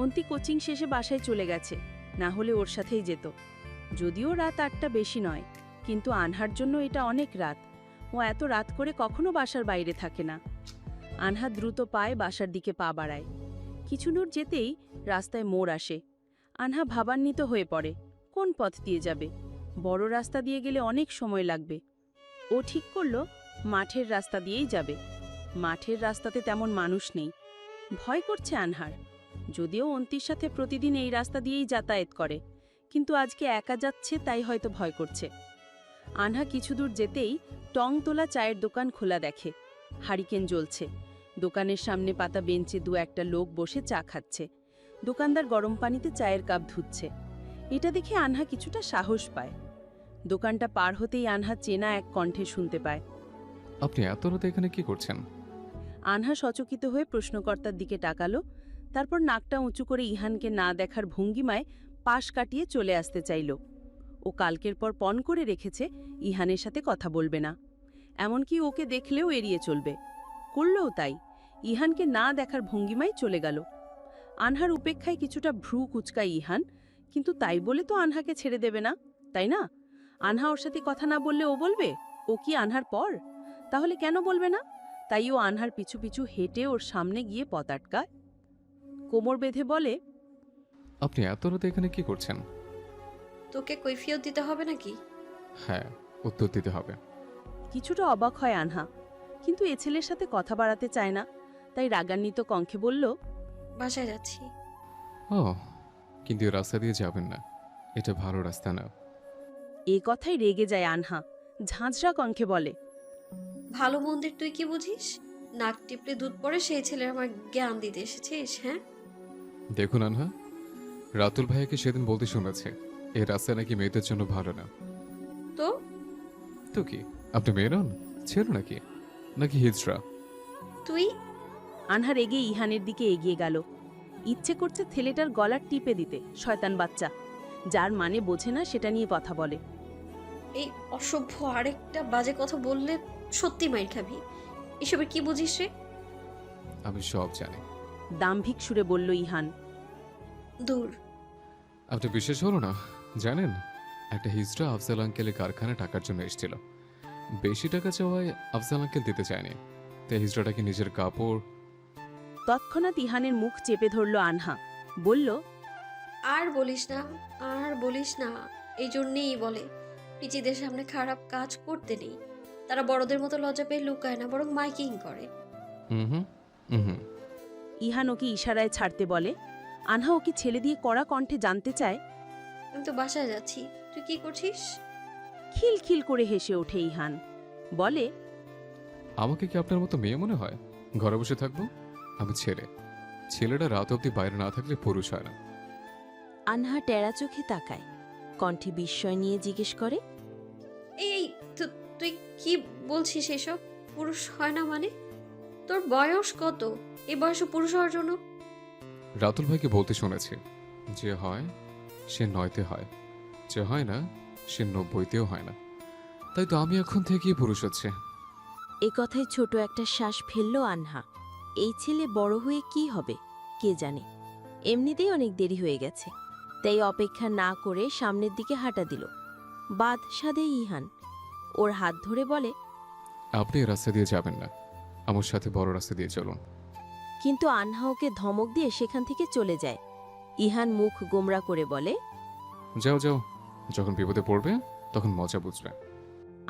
অন্তি কোচিং শেষে বাসায় চলে গেছে, না হলে ওর সাথেই যেত। যদিও রাত ৮টা বেশি নয়, কিন্তু আনহার জন্য এটা অনেক রাত। ও এত রাত করে কখনো বাসার বাইরে থাকে না। আনহা দ্রুত পায়ে বাসার দিকে পা বাড়ায়। কিছু দূর যেতেই রাস্তায় মোড় আসে। আনহা ভাবান্বিত হয়ে পড়ে, কোন পথ দিয়ে যাবে? বড় রাস্তা দিয়ে গেলে অনেক সময় লাগবে। ও ঠিক করল মাঠের রাস্তা দিয়েই যাবে। মাঠের রাস্তাতে তেমন মানুষ নেই। ভয় করছে আনহার, যদিও অন্তির সাথে প্রতিদিন এই রাস্তা দিয়েই যাতায়াত করে, কিন্তু আজকে একা যাচ্ছে তাই হয়তো ভয় করছে। আনহা কিছু দূর যেতেই টং তোলা চায়ের দোকান খোলা দেখে। হারিকেন জ্বলছে। দোকানের সামনে পাতা বেঞ্চে দু একটা লোক বসে চা খাচ্ছে। দোকানদার গরম পানিতে চায়ের কাপ ধুচ্ছে। এটা দেখে আনহা কিছুটা সাহস পায়। দোকানটা পার হতেই আনহা চেনা এক কণ্ঠে শুনতে পায়, আপনি এত রাতে এখানে কি করছেন? আনহা সচকিত হয়ে প্রশ্নকর্তার দিকে তাকালো, তারপর নাকটা উঁচু করে ইহানকে না দেখার ভঙ্গিমায় পাশ কাটিয়ে চলে আসতে চাইল। ও কালকের পর পণ করে রেখেছে ইহানের সাথে কথা বলবে না, এমনকি ওকে দেখলেও এড়িয়ে চলবে। করলও তাই, ইহানকে না দেখার ভঙ্গিমায় চলে গেল। আনহার উপেক্ষায় কিছুটা ভ্রু কুচকায় ইহান, কিন্তু তাই বলে তো আনহাকে ছেড়ে দেবে না, তাই না? আনহা ওর সাথে কথা না বললে ও বলবে ও কি আনহার পর? তাহলে কেন বলবে না? তাই ও আনহার পিছু পিছু হেঁটে ওর সামনে গিয়ে পথ আটকায়। কোমর বেঁধে বলে, আপনি এত রাতে এখানে কি করছেন? তোকে কৈফিয়ত দিতে হবে নাকি? হ্যাঁ, উত্তর দিতে হবে। কিছুটা অবাক হয় আনহা, কিন্তু এ ছেলের সাথে কথা বাড়াতে চায় না, তাই রাগান্বিত কণ্ঠে বলল, বাসায় যাচ্ছি। ও, কিন্তু এই রাস্তা দিয়ে যাবেন না, এটা ভালো রাস্তা না। এ কথাই রেগে যায় আনহা, ঝাঁঝরা কণ্ঠে বলে, ভালো মন্দির তুই কি বুঝিস? নাক টিপলে দুধ পড়ে সেই ছেলের আমার জ্ঞান দিতে এসেছিস? হ্যাঁ, দেখুন আনহা, রাতুল ভাইয়াকে সেদিন বলতে শুনেছে এই রাস্তা নাকি মেয়েদের জন্য ভালো না। তো তো কি আপনি মেয়ে নন, ছেলে নাকি নাকি হিজড়া? তুই? আনহা রেগে ইহানের দিকে এগিয়ে গেল। ইচ্ছে করছে ছেলেটার গলার টিপে দিতে, শয়তান বাচ্চা, যার মানে বোঝে না সেটা নিয়ে কথা বলে। এই অসভ্য আরেকটা বাজে কথা বললে সত্যি মাইর খাবি। এসবের কি বুঝিস রে? আমি সব জানি। দাম্ভিক সুরে বলল ইহান। দূর। আপনি বিশেষ হলো না, জানেন একটা হিজড়া আফজাল আঙ্কেলের কারখানায় টাকার জন্য এসেছিল। বেশি টাকা চাওয়ায় আফজাল আঙ্কেল দিতে চায়নি, তাই হিজড়াটাকে নিজের কাপড়। তৎক্ষণাৎ ইহানের মুখ চেপে ধরল আনহা, বলল, আর বলিস না, আর বলিস না। এই জন্যেই বলে পিচিদের সামনে খারাপ কাজ করতে নেই। তারা বড়দের মতো লজ্জা পেয়ে লুকায় না, বরং মাইকিং করে। ইহান ওকে ইশারায় ছাড়তে বলে। আনহা ওকে ছেলে দিয়ে কড়া কণ্ঠে জানতে চায়, আমি তো বাসায় যাচ্ছি, তুই কি করছিস? খিলখিল করে হেসে ওঠে ইহান, বলে, আমাকে কি আপনার মতো মেয়ে মনে হয় ঘরে বসে থাকবো? আমি ছেলে। ছেলেটা রাত অবধি বাইরে না থাকলে পুরুষ হয় না। আনহা টেরা চোখে তাকায়, কণ্ঠে বিস্ময় নিয়ে জিজ্ঞেস করে, এই তুই কি বলছিস এসব? পুরুষ হয় না মানে? তোর বয়স কত এই বয়সে পুরুষ হওয়ার জন্য? রাতুল ভাইকে বলতে শুনেছি, যে হয় সে 9তে হয়, যে হয় না সে 90তেও হয় না। তাই তো আমি এখন থেকেই পুরুষ হচ্ছে। এ কথায় ছোট একটা শ্বাস ফেলল আনহা। এই ছেলে বড় হয়ে কি হবে কে জানে, এমনিতেই অনেক দেরি হয়ে গেছে, তাই অপেক্ষা না করে সামনের দিকে হাঁটা দিল। বাদ সাধে ইহান ওর হাত ধরে বলে, আপনি এই রাস্তা দিয়ে যাবেন না, আমার সাথে বড় রাস্তা দিয়ে চলুন। কিন্তু আনহা ওকে ধমক দিয়ে সেখান থেকে চলে যায়। ইহান মুখ গোমরা করে বলে, যাও যাও, যখন বিপদে পড়বে তখন মজা বুঝবে।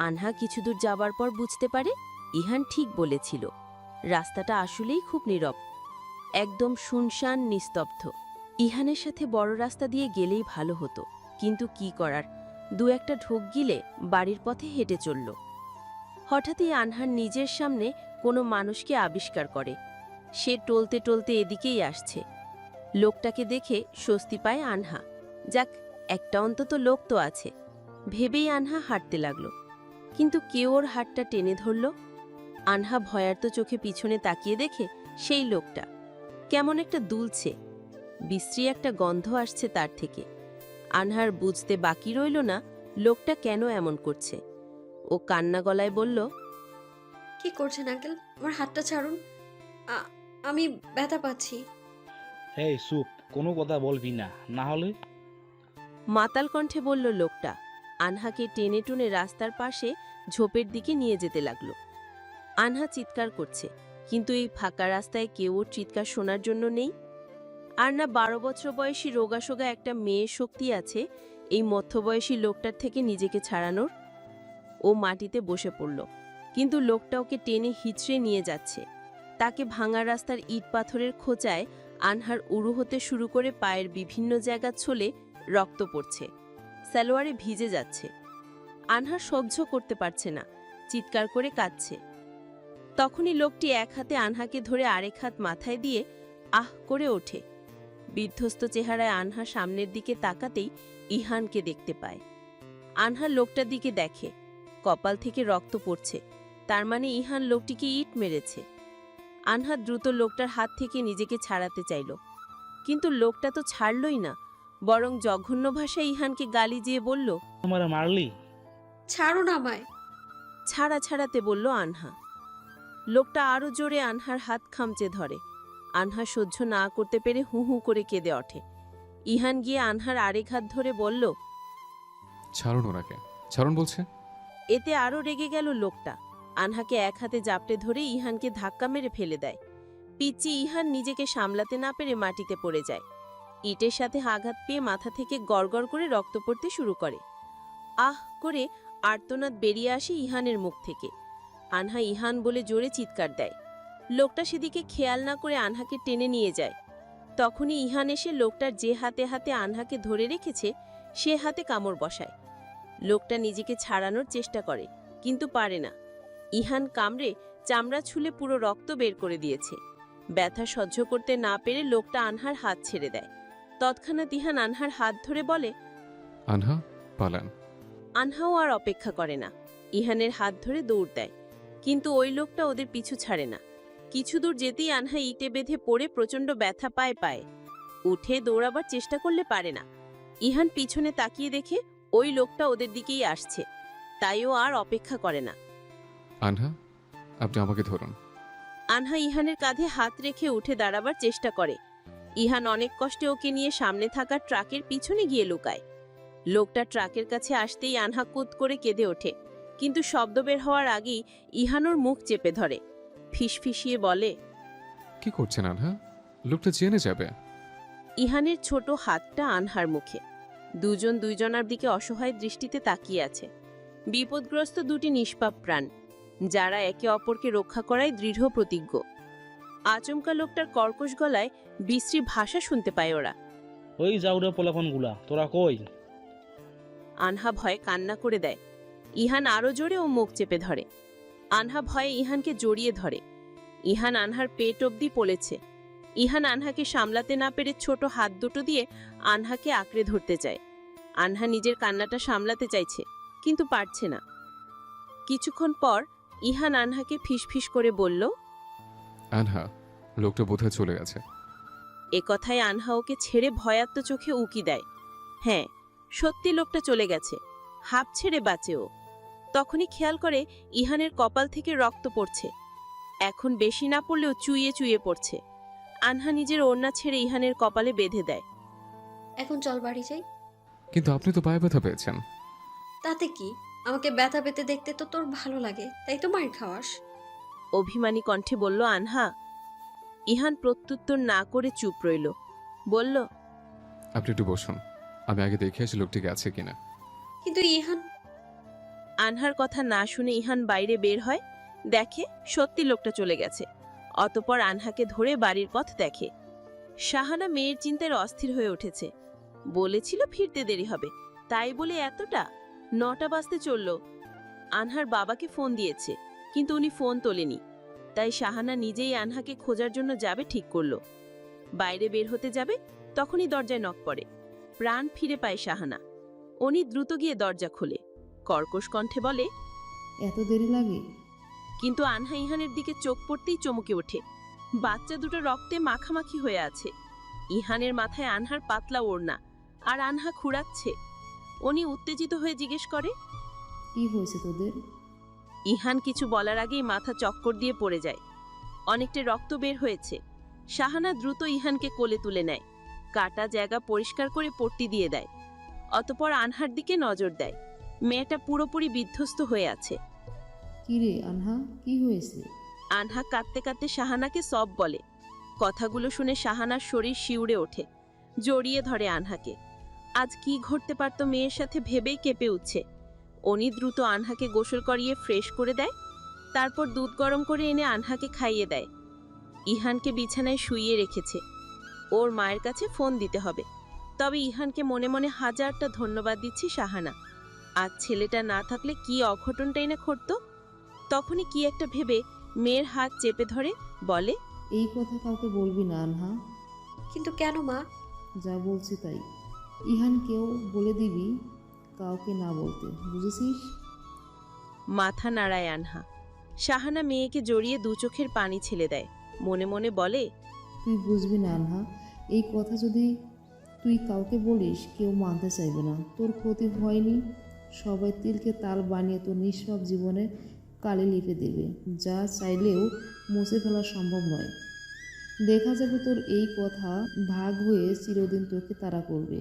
আনহা কিছু দূর যাবার পর বুঝতে পারে ইহান ঠিক বলেছিল। রাস্তাটা আসলেই খুব নীরব, একদম শুনশান নিস্তব্ধ। ইহানের সাথে বড় রাস্তা দিয়ে গেলেই ভালো হতো, কিন্তু কি করার, দু একটা ঢোক গিলে বাড়ির পথে হেঁটে চলল। হঠাৎই আনহার নিজের সামনে কোনো মানুষকে আবিষ্কার করে। সে টলতে টলতে এদিকেই আসছে। লোকটাকে দেখে স্বস্তি পায় আনহা। যাক, একটা অন্তত লোক তো আছে ভেবেই আনহা হাঁটতে লাগল। কিন্তু কেউ ওর হাতটা টেনে ধরল। আনহা ভয়ার্ত চোখে পিছনে তাকিয়ে দেখে সেই লোকটা কেমন একটা দুলছে, বিশ্রী একটা গন্ধ আসছে তার থেকে। আনহার বুঝতে বাকি রইল না লোকটা কেন এমন করছে। ও কান্না গলায় বলল, কি করছেন আঙ্কেল? আমার হাতটা ছাড়ুন, আমি ব্যথা পাচ্ছি। এই চুপ, কোনো কথা বলবি না, না হলে। মাতাল কণ্ঠে বলল লোকটা। আনহাকে টেনে টুনে রাস্তার পাশে ঝোপের দিকে নিয়ে যেতে লাগল। আনহা চিৎকার করছে, কিন্তু এই ফাঁকা রাস্তায় কেউ ওর চিৎকার শোনার জন্য নেই। আর না 12 বছর বয়সী রোগাসোগা একটা মেয়ের শক্তি আছে এই মধ্যবয়সী লোকটার থেকে নিজেকে ছাড়ানোর। ও মাটিতে বসে পড়ল, কিন্তু লোকটা ওকে টেনে হিচড়ে নিয়ে যাচ্ছে। তাকে ভাঙা রাস্তার ইট পাথরের খোঁচায় আনহার উড়ু হতে শুরু করে পায়ের বিভিন্ন জায়গা ছলে রক্ত পড়ছে, সালোয়ারে ভিজে যাচ্ছে। আনহা সহ্য করতে পারছে না, চিৎকার করে কাঁদছে। তখনই লোকটি এক হাতে আনহাকে ধরে আরেক হাত মাথায় দিয়ে আহ করে ওঠে। বিধ্বস্ত চেহারায় আনহা সামনের দিকে তাকাতেই ইহানকে দেখতে পায়। আনহা লোকটার দিকে দেখে, কপাল থেকে রক্ত পড়ছে, তার মানে ইহান লোকটিকে ইট মেরেছে। আনহা দ্রুত লোকটার হাত থেকে নিজেকে ছাড়াতে চাইল, কিন্তু লোকটা তো ছাড়লই না, বরং জঘন্য ভাষায় ইহানকে গালি দিয়ে বলল, তোমার মারলি? ছাড়ুন আমায়। ছাড়াতে বলল আনহা। লোকটা আরো জোরে আনহার হাত খামচে ধরে। আনহা সহ্য না করতে পেরে হু হু করে কেঁদে ওঠে। ইহান গিয়ে আনহার আরেক হাত ধরে বলল, ছাড়ুন ওনাকে, ছাড়ুন বলছে। এতে আরও রেগে গেল লোকটা। আনহাকে এক হাতে জাপটে ধরে ইহানকে ধাক্কা মেরে ফেলে দেয়। পিচি ইহান নিজেকে সামলাতে না পেরে মাটিতে পড়ে যায়। ইটের সাথে আঘাত পেয়ে মাথা থেকে গড়গড় করে রক্ত পড়তে শুরু করে। আহ করে আর্তনাদ বেরিয়ে আসে ইহানের মুখ থেকে। আনহা ইহান বলে জোরে চিৎকার দেয়। লোকটা সেদিকে খেয়াল না করে আনহাকে টেনে নিয়ে যায়। তখনই ইহান এসে লোকটার যে হাতে হাতে আনহাকে ধরে রেখেছে সে হাতে কামড় বসায়। লোকটা নিজেকে ছাড়ানোর চেষ্টা করে, কিন্তু পারে না। ইহান কামড়ে চামড়া ছুলে পুরো রক্ত বের করে দিয়েছে। ব্যথা সহ্য করতে না পেরে লোকটা আনহার হাত ছেড়ে দেয়। তৎক্ষণাৎ ইহান আনহার হাত ধরে বলে, আনহা পালান। আনহাও আর অপেক্ষা করে না, ইহানের হাত ধরে দৌড় দেয়। কিন্তু ওই লোকটা ওদের পিছু ছাড়ে না। কিছু দূর যেতেই আনহা ইটে বেঁধে পড়ে প্রচণ্ড ব্যথা পায়। উঠে দৌড়াবার চেষ্টা করলে পারে না। ইহান পিছনে তাকিয়ে দেখে ওই লোকটা ওদের দিকেই আসছে, তাই ও আর অপেক্ষা করে না। আনহা, আপনি আমাকে ধরুন। আনহা ইহানের কাঁধে হাত রেখে উঠে দাঁড়াবার চেষ্টা করে। ইহান অনেক কষ্টে ওকে নিয়ে সামনে থাকা ট্রাকের পিছনে গিয়ে লুকায়। লোকটা ট্রাকের কাছে আসতেই আনহা কুদ করে কেঁদে ওঠে, কিন্তু শব্দ বের হওয়ার আগেই ইহান ওর মুখ চেপে ধরে। ফিসফিসিয়ে বলে, কি করছেন আনহা? লোকটা জেনে যাবে। ইহানের ছোট হাতটা আনহার মুখে। দুজন দুইজনার দিকে অসহায় দৃষ্টিতে তাকিয়ে আছে। বিপদগ্রস্ত দুটি নিষ্পাপ প্রাণ, যারা একে অপরকে রক্ষা করায় দৃঢ় প্রতিজ্ঞ। আচমকা লোকটার কর্কশ গলায় বিশ্রী ভাষা শুনতে পায় ওরা। ওই যাউরা পোলাপনগুলা, তোরা কই? আনহা ভয়ে কান্না করে দেয়। ইহান আরো জোরে ও মুখ চেপে ধরে। আনহা ভয়ে ইহানকে জড়িয়ে ধরে। ইহান আনহার পেট অবধি পড়েছে। ইহান আনহাকে সামলাতে না পেরে ছোট হাত দুটো দিয়ে আনহাকে আঁকড়ে ধরতে চায়। আনহা নিজের কান্নাটা সামলাতে চাইছে, কিন্তু পারছে না। কিছুক্ষণ পর ইহান আনহাকে ফিসফিস করে বলল, আনহা, লোকটা বোধহয় চলে গেছে। এ কথায় আনহা ওকে ছেড়ে ভয়াত্ম চোখে উকি দেয়। হ্যাঁ, সত্যি লোকটা চলে গেছে। হাঁপ ছেড়ে বাঁচে ও। তখনই খেয়াল করে ইহানের কপাল থেকে রক্ত পড়ছে। এখন বেশি না পড়লেও চুইয়ে চুইয়ে পড়ছে। আনহা নিজের ওড়না ছেড়ে ইহানের কপালে বেঁধে দেয়। এখন চল বাড়ি যাই। কিন্তু আপনি তো পায়ে ব্যথা পেয়েছেন। তাতে কি, আমাকে ব্যথা পেতে দেখতে তো তোর ভালো লাগে, তাই তো মার খাওয়াস। অভিমানী কণ্ঠে বলল আনহা। ইহান প্রত্যুত্তর না করে চুপ রইল। বলল, আপনি একটু বসুন, আমি আগে দেখে আসি লোকটিকে আছে কিনা। কিন্তু ইহান। আনহার কথা না শুনে ইহান বাইরে বের হয়, দেখে সত্যি লোকটা চলে গেছে। অতপর আনহাকে ধরে বাড়ির পথ দেখে। শাহানা মেয়ের চিন্তায় অস্থির হয়ে উঠেছে। বলেছিল ফিরতে দেরি হবে, তাই বলে এতটা? 9টা বাজতে চলল। আনহার বাবাকে ফোন দিয়েছে, কিন্তু উনি ফোন তোলেনি। তাই শাহানা নিজেই আনহাকে খোঁজার জন্য যাবে ঠিক করলো। বাইরে বের হতে যাবে, তখনই দরজায় নক পড়ে। প্রাণ ফিরে পায় শাহানা। উনি দ্রুত গিয়ে দরজা খোলে, কর্কশ কণ্ঠে বলে, এত দেরি লাগে? কিন্তু আনহা ইহানের দিকে চোখ পড়তেই চমকে ওঠে। বাচ্চা দুটো রক্তে মাখামাখি হয়ে আছে। ইহানের মাথায় আনহার পাতলা ওড়না, আর আনহা খুঁড়াচ্ছে। উনি উত্তেজিত হয়ে জিজ্ঞেস করে, কি হয়েছে তোদের? ইহান কিছু বলার আগেই মাথা চক্কর দিয়ে পড়ে যায়। অনেকটা রক্ত বের হয়েছে। শাহানা দ্রুত ইহানকে কোলে তুলে নেয়, কাটা জায়গা পরিষ্কার করে পট্টি দিয়ে দেয়। অতপর আনহার দিকে নজর দেয়। মেয়েটা পুরোপুরি বিধ্বস্ত হয়ে আছে। কি রে আনহা, কি হয়েছে? আনহা কাঁদতে কাঁদতে শাহানাকে সব বলে। কথাগুলো শুনে শাহানার শরীর শিউরে ওঠে, জড়িয়ে ধরে আনহাকে। আজ কি ঘটতে পারত মেয়ের সাথে ভেবেই কেঁপে উঠছে। উনি দ্রুত আনহাকে গোসল করিয়ে ফ্রেশ করে দেয়। তারপর দুধ গরম করে এনে আনহাকে খাইয়ে দেয়। ইহানকে বিছানায় শুইয়ে রেখেছে। ওর মায়ের কাছে ফোন দিতে হবে। তবে ইহানকে মনে মনে হাজারটা ধন্যবাদ দিচ্ছে শাহানা। আজ ছেলেটা না থাকলে কি অঘটনটাই না ঘটত। তখনই কি একটা ভেবে মেয়ের হাত চেপে ধরে বলে, এই কথা কাউকে বলবি না আনহা। কিন্তু কেন মা? যা বলছি তাই। ইহানকেও বলে দিবি কাউকে না বলতে, বুঝেছিস? মাথা নাড়ায় আনহা। শাহানা মেয়েকে জড়িয়ে দু চোখের পানি ছেলে দেয়। মনে মনে বলে, তুই বুঝবি না আনহা, এই কথা যদি তুই কাউকে বলিস কেউ মানতে চাইবে না। তোর ক্ষতি হয়নি, সবাই তিলকে তাল বানিয়ে তোর নিষ্পাপ জীবনে কালি লিপে দেবে, যা চাইলেও মুছে ফেলা সম্ভব নয়। দেখা যাবে তোর এই কথা ভাগ হয়ে চিরদিন তোকে তাড়া করবে।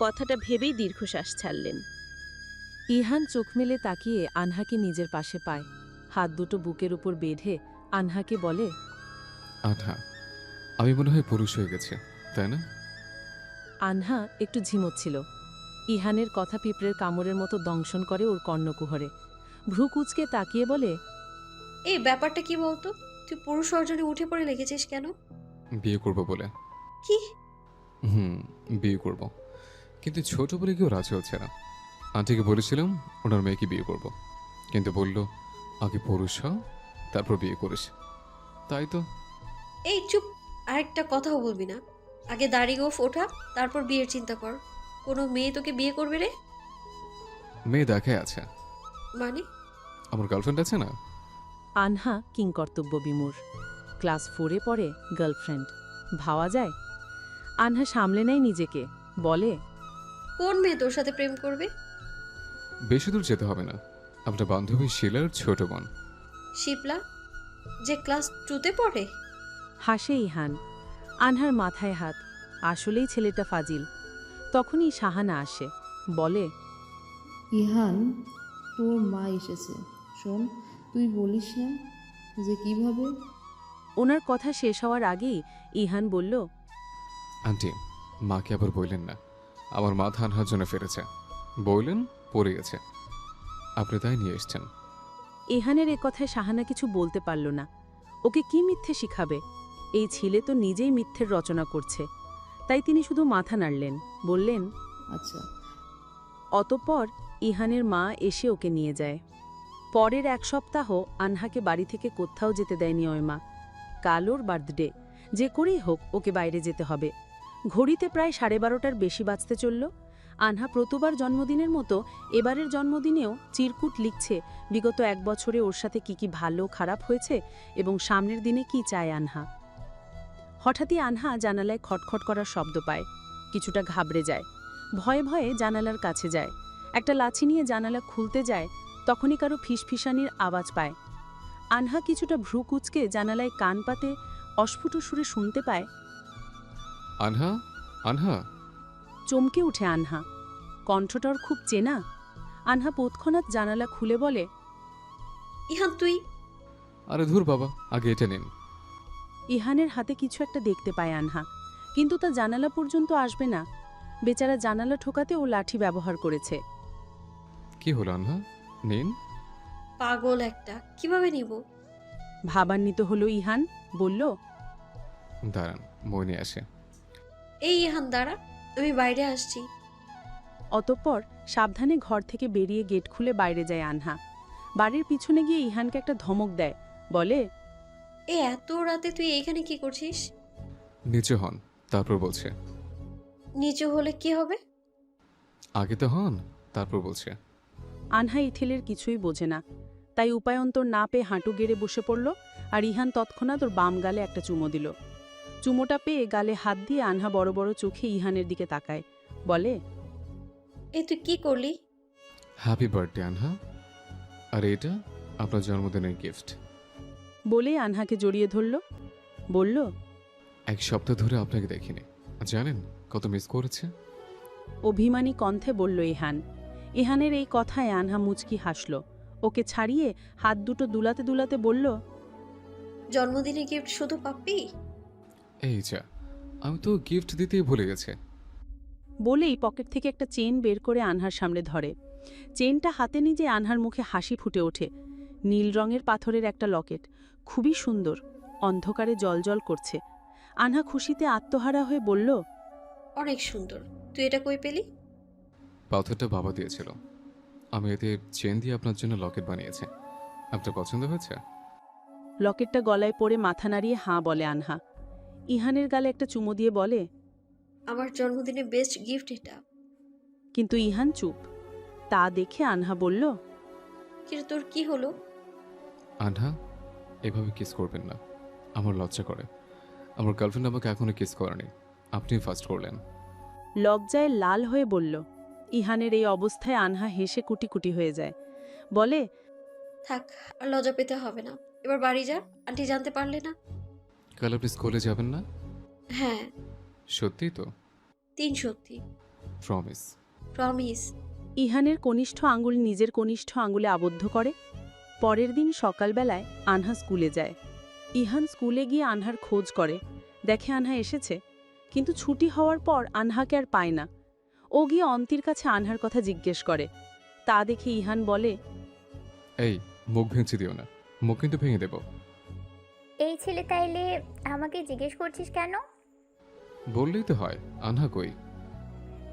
কথাটা ভেবেই দীর্ঘশ্বাস ছাড়লেন। ইহান চোখ মেলে তাকিয়ে আনহাকে নিজের পাশে পায়। হাত দুটো বুকের উপর বেঁধে আনহাকে বলে, আনহা, আমি মনে হয় পুরুষ হয়ে গেছে, তাই না? আনহা একটু ঝিমোচ্ছিল। ইহানের কথা পিঁপড়ের কামড়ের মতো দংশন করে ওর কর্ণকুহরে। ভ্রু কুচকে তাকিয়ে বলে, এই ব্যাপারটা কি বলতো? তুই পুরুষ অর্জনে উঠে পড়ে লেগেছিস কেন? বিয়ে করব বলে। কি? বিয়ে করব, কিন্তু ছোট বলে কেউ রাজি হচ্ছে না। আন্টিকে বলেছিলাম ওনার মেয়েকে বিয়ে করব, কিন্তু বলল আগে পুরুষ হ, তারপর বিয়ে করিস। তাই তো। এই চুপ, আরেকটা কথাও বলবি না। আগে দাড়ি গোফ ওঠা, তারপর বিয়ের চিন্তা কর। কোনো মেয়ে তোকে বিয়ে করবে রে? মেয়ে দেখায় আছে। মানে? আমার গার্লফ্রেন্ড আছে না। আনহা কিংকর্তব্য বিমূঢ়। ক্লাস 4-এ পড়ে, গার্লফ্রেন্ড ভাবা যায়? আনহা সামলে নেয় নিজেকে, বলে, কোন মেয়ে তোর সাথে প্রেম করবে? বেশি দূর যেতে হবে না, আপনার বান্ধবী শিলার ছোট বোন। শিপলা, যে ক্লাস 2-তে পড়ে? হাসে ইহান। আনহার মাথায় হাত। আসলেই ছেলেটা ফাজিল। তখনই শাহানা আসে, বলে, ইহান, তোর মা এসেছে। শোন, তুই বলিস না যে কিভাবে। ওনার কথা শেষ হওয়ার আগেই ইহান বলল, আন্টি, মাকে আবার বললেন না আমার মাথা আনহার জন্য ফেরেছে। বললেন পড়ে গেছে, আপনি তাই নিয়ে এসছেন। ইহানের এ কথায় শাহানা কিছু বলতে পারল না। ওকে কি মিথ্যে শিখাবে? এই ছেলে তো নিজেই মিথ্যের রচনা করছে। তাই তিনি শুধু মাথা নাড়লেন, বললেন, আচ্ছা। অতঃপর ইহানের মা এসে ওকে নিয়ে যায়। পরের 1 সপ্তাহ আনহাকে বাড়ি থেকে কোথাও যেতে দেয়নি ওই মা। কাল ওর বার্থডে, যে করেই হোক ওকে বাইরে যেতে হবে। ঘড়িতে প্রায় 12:30টার বেশি বাজতে চলল। আনহা প্রতিবার জন্মদিনের মতো এবারের জন্মদিনেও চিরকুট লিখছে বিগত 1 বছরে ওর সাথে কি কি ভালো খারাপ হয়েছে এবং সামনের দিনে কি চায় আনহা। হঠাৎই আনহা জানালায় খটখট করার শব্দ পায়। কিছুটা ঘাবড়ে যায়। ভয়ে ভয়ে জানালার কাছে যায়। একটা লাঠি নিয়ে জানালা খুলতে যায়, তখনই কারো ফিসফিসানির আওয়াজ পায়। আনহা কিছুটা ভ্রু কুচকে জানালায় কান পাতে অস্ফুট সুরে শুনতে পায়, আনহা, আনহা, চমকে উঠে আনহা। কণ্ঠটার খুব চেনা। আনহা তৎক্ষণাৎ জানালা খুলে বলে, ইহান তুই? আরে ধুর বাবা, আগে এটা নিন। ইহানের হাতে কিছু একটা দেখতে পায় আনহা, কিন্তু তা জানালা পর্যন্ত আসবে না। বেচারা জানালা ঠোকাতে ও লাঠি ব্যবহার করেছে। কি হলো আনহা, নিন। পাগল একটা, কিভাবে নিব? ভাবান্বিত হলো ইহান, বলল, দাঁড়ান, মই নিয়ে আসে। এই ইহান দাঁড়া, আমি বাইরে আসছি। অতঃপর সাবধানে ঘর থেকে বেরিয়ে গেট খুলে বাইরে যায় আনহা। বাড়ির পিছনে গিয়ে ইহানকে একটা ধমক দেয়, বলে, এত রাতে তুই এইখানে কি করছিস? নিচে হন, তারপর বলছে। নিচু হলে কি হবে? আগে তো হন, তারপর বলছে। আনহা ইথিলের কিছুই বোঝে না, তাই উপায়ন্তর না পেয়ে হাঁটু গেড়ে বসে পড়ল। আর ইহান তৎক্ষণাৎ ওর বাম গালে একটা চুমো দিল। চুমোটা পেয়ে গালে হাত দিয়ে আনহা বড় বড় চোখে ইহানের দিকে তাকায়, বলে, তুই কি করলি? হ্যাপি বার্থডে আনহা, আর এটা আপনার জন্মদিনের গিফট। বলেই আনহাকে জড়িয়ে ধরল, বলল, এক সপ্তাহ ধরে আপনাকে দেখিনি, জানেন কত মিস করেছে। অভিমানী কণ্ঠে বলল ইহান। ইহানের এই কথায় আনহা মুচকি হাসল। ওকে ছাড়িয়ে হাত দুটো দুলাতে দুলাতে বলল, জন্মদিনে গিফট শুধু পাপ্পি? এই যা, আমি তো গিফট দিতেই ভুলে গেছে। বলেই পকেট থেকে একটা চেন বের করে আনহার সামনে ধরে। চেনটা হাতে নিয়ে আনহার মুখে হাসি ফুটে ওঠে। নীল রঙের পাথরের একটা লকেট, খুবই সুন্দর, অন্ধকারে জলজল করছে। আনহা খুশিতে আত্মহারা হয়ে বলল, অনেক সুন্দর, তুই এটা কই পেলি? পাথরটা বাবা দিয়েছিল, আমি এতে চেন দিয়ে আপনার জন্য লকেট বানিয়েছি। আপনার পছন্দ হয়েছে? লকেটটা গলায় পড়ে মাথা নাড়িয়ে হাঁ বলে আনহা। ইহানের গালে একটা চুমো দিয়ে বলে, আমার জন্মদিনে বেস্ট গিফট এটা। কিন্তু ইহান চুপ। তা দেখে আনহা বলল, কিন্তু তোর কি হলো? আনহা, এভাবে কিস করবেন না, আমার লজ্জা করে। আমার গার্লফ্রেন্ড আমাকে এখনো কিস করেনি, আপনি ফার্স্ট করলেন। লজ্জায় লাল হয়ে বলল। ইহানের এই অবস্থায় আনহা হেসে কুটি কুটি হয়ে যায়, বলে, থাক, আর লজ্জা পেতে হবে না, এবার বাড়ি যা, আন্টি জানতে পারলে না। কাল আপনি স্কুলে যাবেন না? হ্যাঁ। সত্যি তো? 3 সত্যি। প্রমিস। প্রমিস। ইহানের কনিষ্ঠ আঙুল নিজের কনিষ্ঠ আঙুলে আবদ্ধ করে। পরের দিন সকালবেলায় আনহা স্কুলে যায়। ইহান স্কুলে গিয়ে আনহার খোঁজ করে, দেখে আনহা এসেছে, কিন্তু ছুটি হওয়ার পর আনহাকে আর পায় না। ও গিয়ে অন্তির কাছে আনহার কথা জিজ্ঞেস করে। তা দেখে ইহান বলে, এই মুখ ভেঙচি দিও না, মুখ কিন্তু ভেঙে দেব। এই ছেলে তাইলে আমাকে জিজ্ঞেস করছিস কেন? বললেই তো হয়। আনহা কই?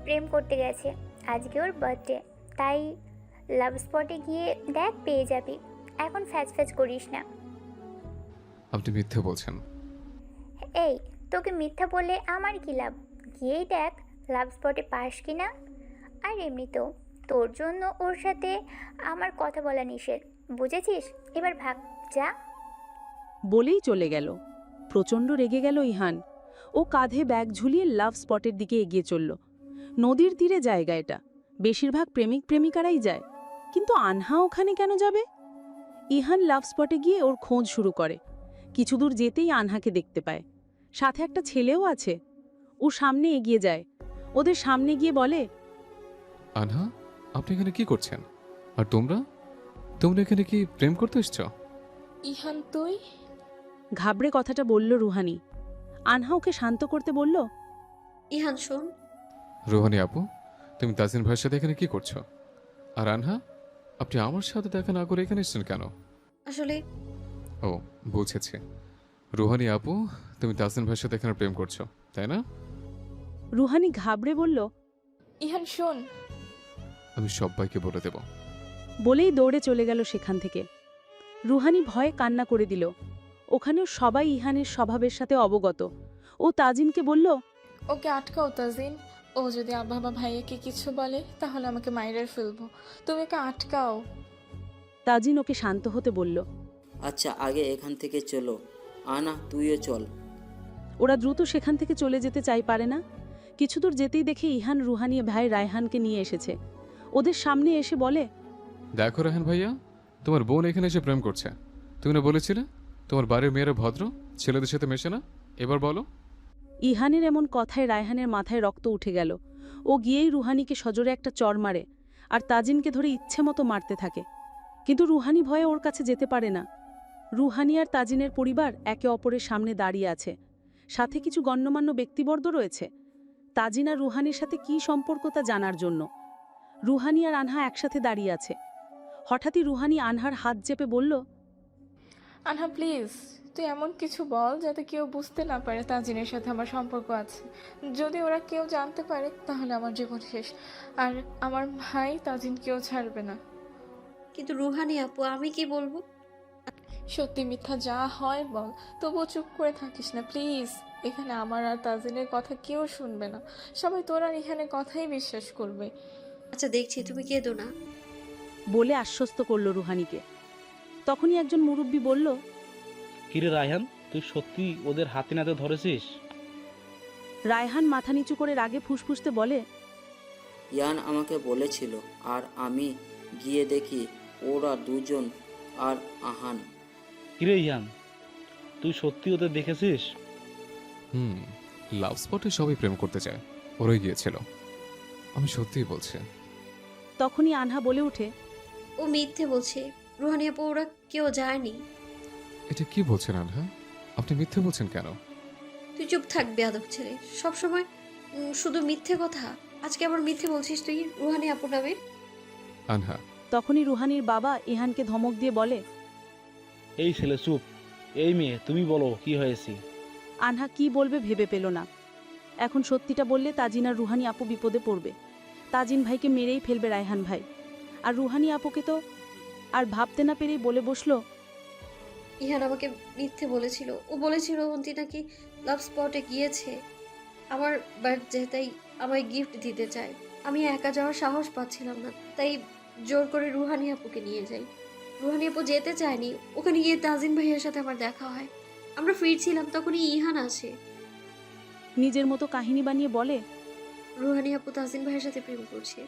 প্রেম করতে গেছে, আজকে ওর বার্থডে, তাই লাভ স্পটে গিয়ে দেখ, পেয়ে যাবি। এখন ফ্যাচ ফ্যাচ করিস না। আপনি মিথ্যে বলছেন। এই, তোকে মিথ্যা বললে আমার কি লাভ? গিয়েই দেখ লাভ স্পটে পাস কি না। আর এমনিতেও তোর জন্য ওর সাথে আমার কথা বলা নিষেধ, বুঝেছিস? এবার ভাগ, যা। বলেই চলে গেল। প্রচণ্ড রেগে গেল ইহান। ও কাঁধে ব্যাগ ঝুলিয়ে লাভ স্পটের দিকে এগিয়ে চলল। নদীর তীরে জায়গা এটা, বেশিরভাগ প্রেমিক প্রেমিকারাই যায়, কিন্তু আনহা ওখানে কেন যাবে? ইহান লাভ স্পটে গিয়ে ওর খোঁজ শুরু করে। কিছু দূর যেতেই আনহাকে দেখতে পায়, সাথে একটা ছেলেও আছে। ও সামনে এগিয়ে যায়, ওদের সামনে গিয়ে বলে, আনহা, আপনি এখানে কি করছেন? আর তোমরা তোমরা এখানে কি প্রেম করতে এসছো? ইহান তুই? ঘাবড়ে কথাটা বলল রুহানি। আনহা ওকে শান্ত করতে বলল, ইহান শোন। রোহানি আপু, তুমি তাজিন ভাইয়ের সাথে এখানে কি করছো? আর আনহা, আপনি আমার সাথে দেখা না করে এখানে এসেছেন কেন? আসলে ও, বুঝেছি। রোহানি আপু, তুমি তাজিন ভাইয়ের সাথে এখানে প্রেম করছো, তাই না? রুহানি ঘাবড়ে বলল, ইহান শোন। আমি সবাইকে বলে দেব। বলেই দৌড়ে চলে গেল সেখান থেকে। রুহানি ভয়ে কান্না করে দিল। ওখানেও সবাই ইহানের স্বভাবের সাথে অবগত। ও তাজিনকে বলল, ওকে আটকাও তাজিন, ও যদি আব্বা বা ভাইয়াকে কিছু বলে তাহলে আমাকে মাইরে ফেলবো, তুমি ওকে আটকাও। তাজিন ওকে শান্ত হতে বলল। আচ্ছা, আগে এখান থেকে চলো। আনা, তুইও চল। ওরা দ্রুত সেখান থেকে চলে যেতে চাই পারে না। কিছু দূর যেতেই দেখে ইহান রুহানি ভাই রায়হানকে নিয়ে এসেছে। ওদের সামনে এসে বলে, দেখো রায়হান ভাইয়া, তোমার বোন এখানে এসে প্রেম করছে। তুমি না বলেছিলে তোমার বাড়ির মেয়েরা ভদ্র, ছেলেদের সাথে মেশে না? এবার বলো। ইহানের এমন কথায় রায়হানের মাথায় রক্ত উঠে গেল। ও গিয়েই রুহানিকে সজোরে একটা চড় মারে আর তাজিনকে ধরে ইচ্ছে মতো মারতে থাকে। কিন্তু রুহানি ভয়ে ওর কাছে যেতে পারে না। রুহানি আর তাজিনের পরিবার একে অপরের সামনে দাঁড়িয়ে আছে, সাথে কিছু গণ্যমান্য ব্যক্তিবর্গ রয়েছে। তাজিন আর রুহানির সাথে কী সম্পর্ক তা জানার জন্য। রুহানি আর আনহা একসাথে দাঁড়িয়ে আছে। হঠাৎই রুহানি আনহার হাত চেপে বলল, আনহা প্লিজ, তুই এমন কিছু বল যাতে কেউ বুঝতে না পারে তাজিনের সাথে আমার সম্পর্ক আছে। যদি ওরা কেউ জানতে পারে তাহলে আমার জীবন শেষ, আর আমার ভাই তাজিন কেউ ছাড়বে না। কিন্তু রুহানি আপু, আমি কি বলবো? সত্যি মিথ্যা যা হয় বল, তবুও চুপ করে থাকিস না প্লিজ। এখানে আমার আর তাজিনের কথা কেউ শুনবে না, সবাই তোর আর এখানে কথাই বিশ্বাস করবে। আচ্ছা দেখছি, তুমি কেঁদো না। বলে আশ্বস্ত করল রুহানিকে। তখনই একজন মুরব্বি বলল, কিরে রায়হান, তুই সত্যি ওদের হাতে নাতে ধরেছিস? রায়হান মাথা নিচু করে রাগে ফুসফুসতে বলে, ইয়ান আমাকে বলেছিল, আর আমি গিয়ে দেখি ওরা দুজন আর আহান। কিরে ইয়ান, তুই সত্যি ওদের দেখেছিস? লাভ স্পটে সবাই প্রেম করতে চায়, ওরাই গিয়েছিল। আমি সত্যিই বলছি। তখনই আনহা বলে ওঠে, ও মিথ্যে বলছে। রুহানি আপু, ওরা কেউ যায়নি। এটা কি বলছেন আনহা? আপনি মিথ্যে বলছেন কেন? তুই চুপ থাক বেয়াদব ছেলে, সবসময় শুধু মিথ্যে কথা। আজকে আবার মিথ্যে বলছিস তুই রুহানি আপু নামে। আনহা। তখনই রুহানির বাবা ইহানকে ধমক দিয়ে বলে, এই ছেলে চুপ। এই মেয়ে, তুমি বলো কি হয়েছে? আনহা কি বলবে ভেবে পেল না। এখন সত্যিটা বললে তাজিন আর রুহানি আপু বিপদে পড়বে। তাজিন ভাইকে মেরেই ফেলবে রায়হান ভাই। আর রুহানি আপুকে তো আর ভাবতে না পেরেই বলে বসলো, ইহান আমাকে মিথ্যে বলেছিল। ও বলেছিল অন্তি নাকি লাভ স্পটে গিয়েছে আমার বার্থডে, তাই আমায় গিফট দিতে চায়। আমি একা যাওয়ার সাহস পাচ্ছিলাম না, তাই জোর করে রুহানি আপুকে নিয়ে যাই। রুহানি আপু যেতে চায়নি। ওখানে গিয়ে তাজিন ভাইয়ের সাথে আমার দেখা হয়। আমরা ফিরছিলাম, তখনই ইহান আসে। নিজের মতো কাহিনী বানিয়ে বলে, রুহানি আপু তাজিন ভাইয়ের সাথে প্রেম করছে।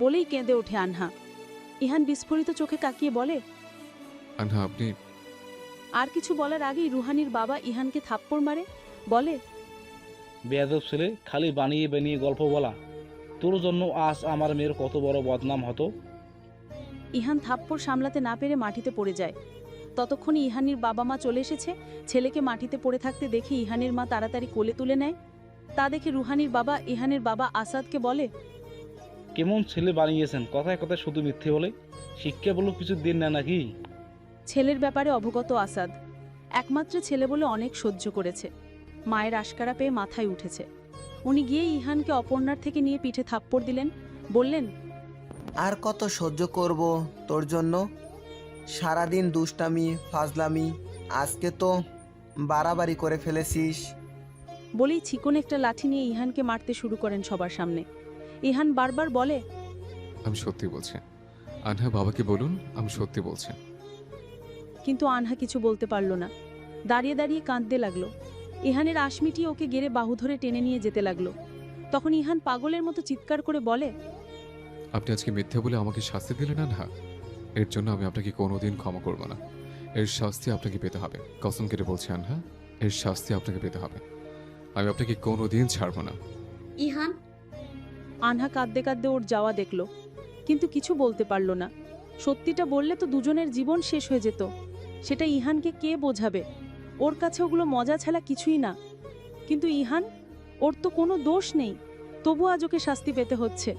বলেই কেঁদে ওঠে আনহা। ইহান বিস্ফোরিত চোখে কাকিয়ে বলে, আনহা আপনি। আর কিছু বলার আগেই রুহানির বাবা ইহানকে থাপ্পড় মারে, বলে, বেয়াদব ছেলে, খালি বানিয়ে বানিয়ে গল্প বলা। তোর জন্য আজ আমার মেয়ের কত বড় বদনাম হতো। ইহান থাপ্পড় সামলাতে না পেরে মাটিতে পড়ে যায়। ততক্ষণে ইহানির বাবা মা চলে এসেছে। ছেলেকে মাটিতে পড়ে থাকতে দেখে ইহানের মা তাড়াতাড়ি কোলে তুলে নেয়। তা দেখে রুহানির বাবা ইহানের বাবা আসাদকে বলে, কেমন ছেলে বানিয়েছেন, কথায় কথায় শুধু মিথ্যে বলে। শিক্ষা বলো কিছু দিন না নাকি? ছেলের ব্যাপারে অবগত আসাদ। একমাত্র ছেলে বলে অনেক সহ্য করেছে। মায়ের আশকারা পেয়ে মাথায় উঠেছে। উনি গিয়ে ইহানকে অপর্ণার থেকে নিয়ে পিঠে থাপ্পড় দিলেন, বললেন, আর কত সহ্য করব তোর জন্য? সারাদিন দুষ্টামি ফাজলামি, আজকে তো বাড়াবাড়ি করে ফেলেছিস। বলেই চিকন একটা লাঠি নিয়ে ইহানকে মারতে শুরু করেন সবার সামনে। ইহান বারবার বলে, আমি সত্যি বলছি। আনহা বাবাকে বলুন আমি সত্যি বলছি। কিন্তু আনহা কিছু বলতে পারল না। দাঁড়িয়ে দাঁড়িয়ে কাঁদতে লাগলো। ইহানের আশমিটি ওকে গেড়ে বাহু ধরে টেনে নিয়ে যেতে লাগলো। তখন ইহান পাগলের মতো চিৎকার করে বলে, আপনি আজকে মিথ্যে বলে আমাকে শাস্তি দিলেন আনহা। এর জন্য আমি আপনাকে কোনোদিন ক্ষমা করব না। এর শাস্তি আপনাকে পেতে হবে। কসম কেটে বলছি আনহা, এর শাস্তি আপনাকে পেতে হবে। আমি আপনাকে কোনোদিন ছাড়ব না। ইহান। আনহা কাঁদতে কাঁদতে ওর যাওয়া দেখল, কিন্তু কিছু বলতে পারল না। সত্যিটা বললে তো দুজনের জীবন শেষ হয়ে যেত। সেটা ইহানকে কে বোঝাবে? ওর কাছে ওগুলো মজা ছাড়া কিছুই না। কিন্তু ইহান, ওর তো কোনো দোষ নেই, তবু আজ ওকে শাস্তি পেতে হচ্ছে।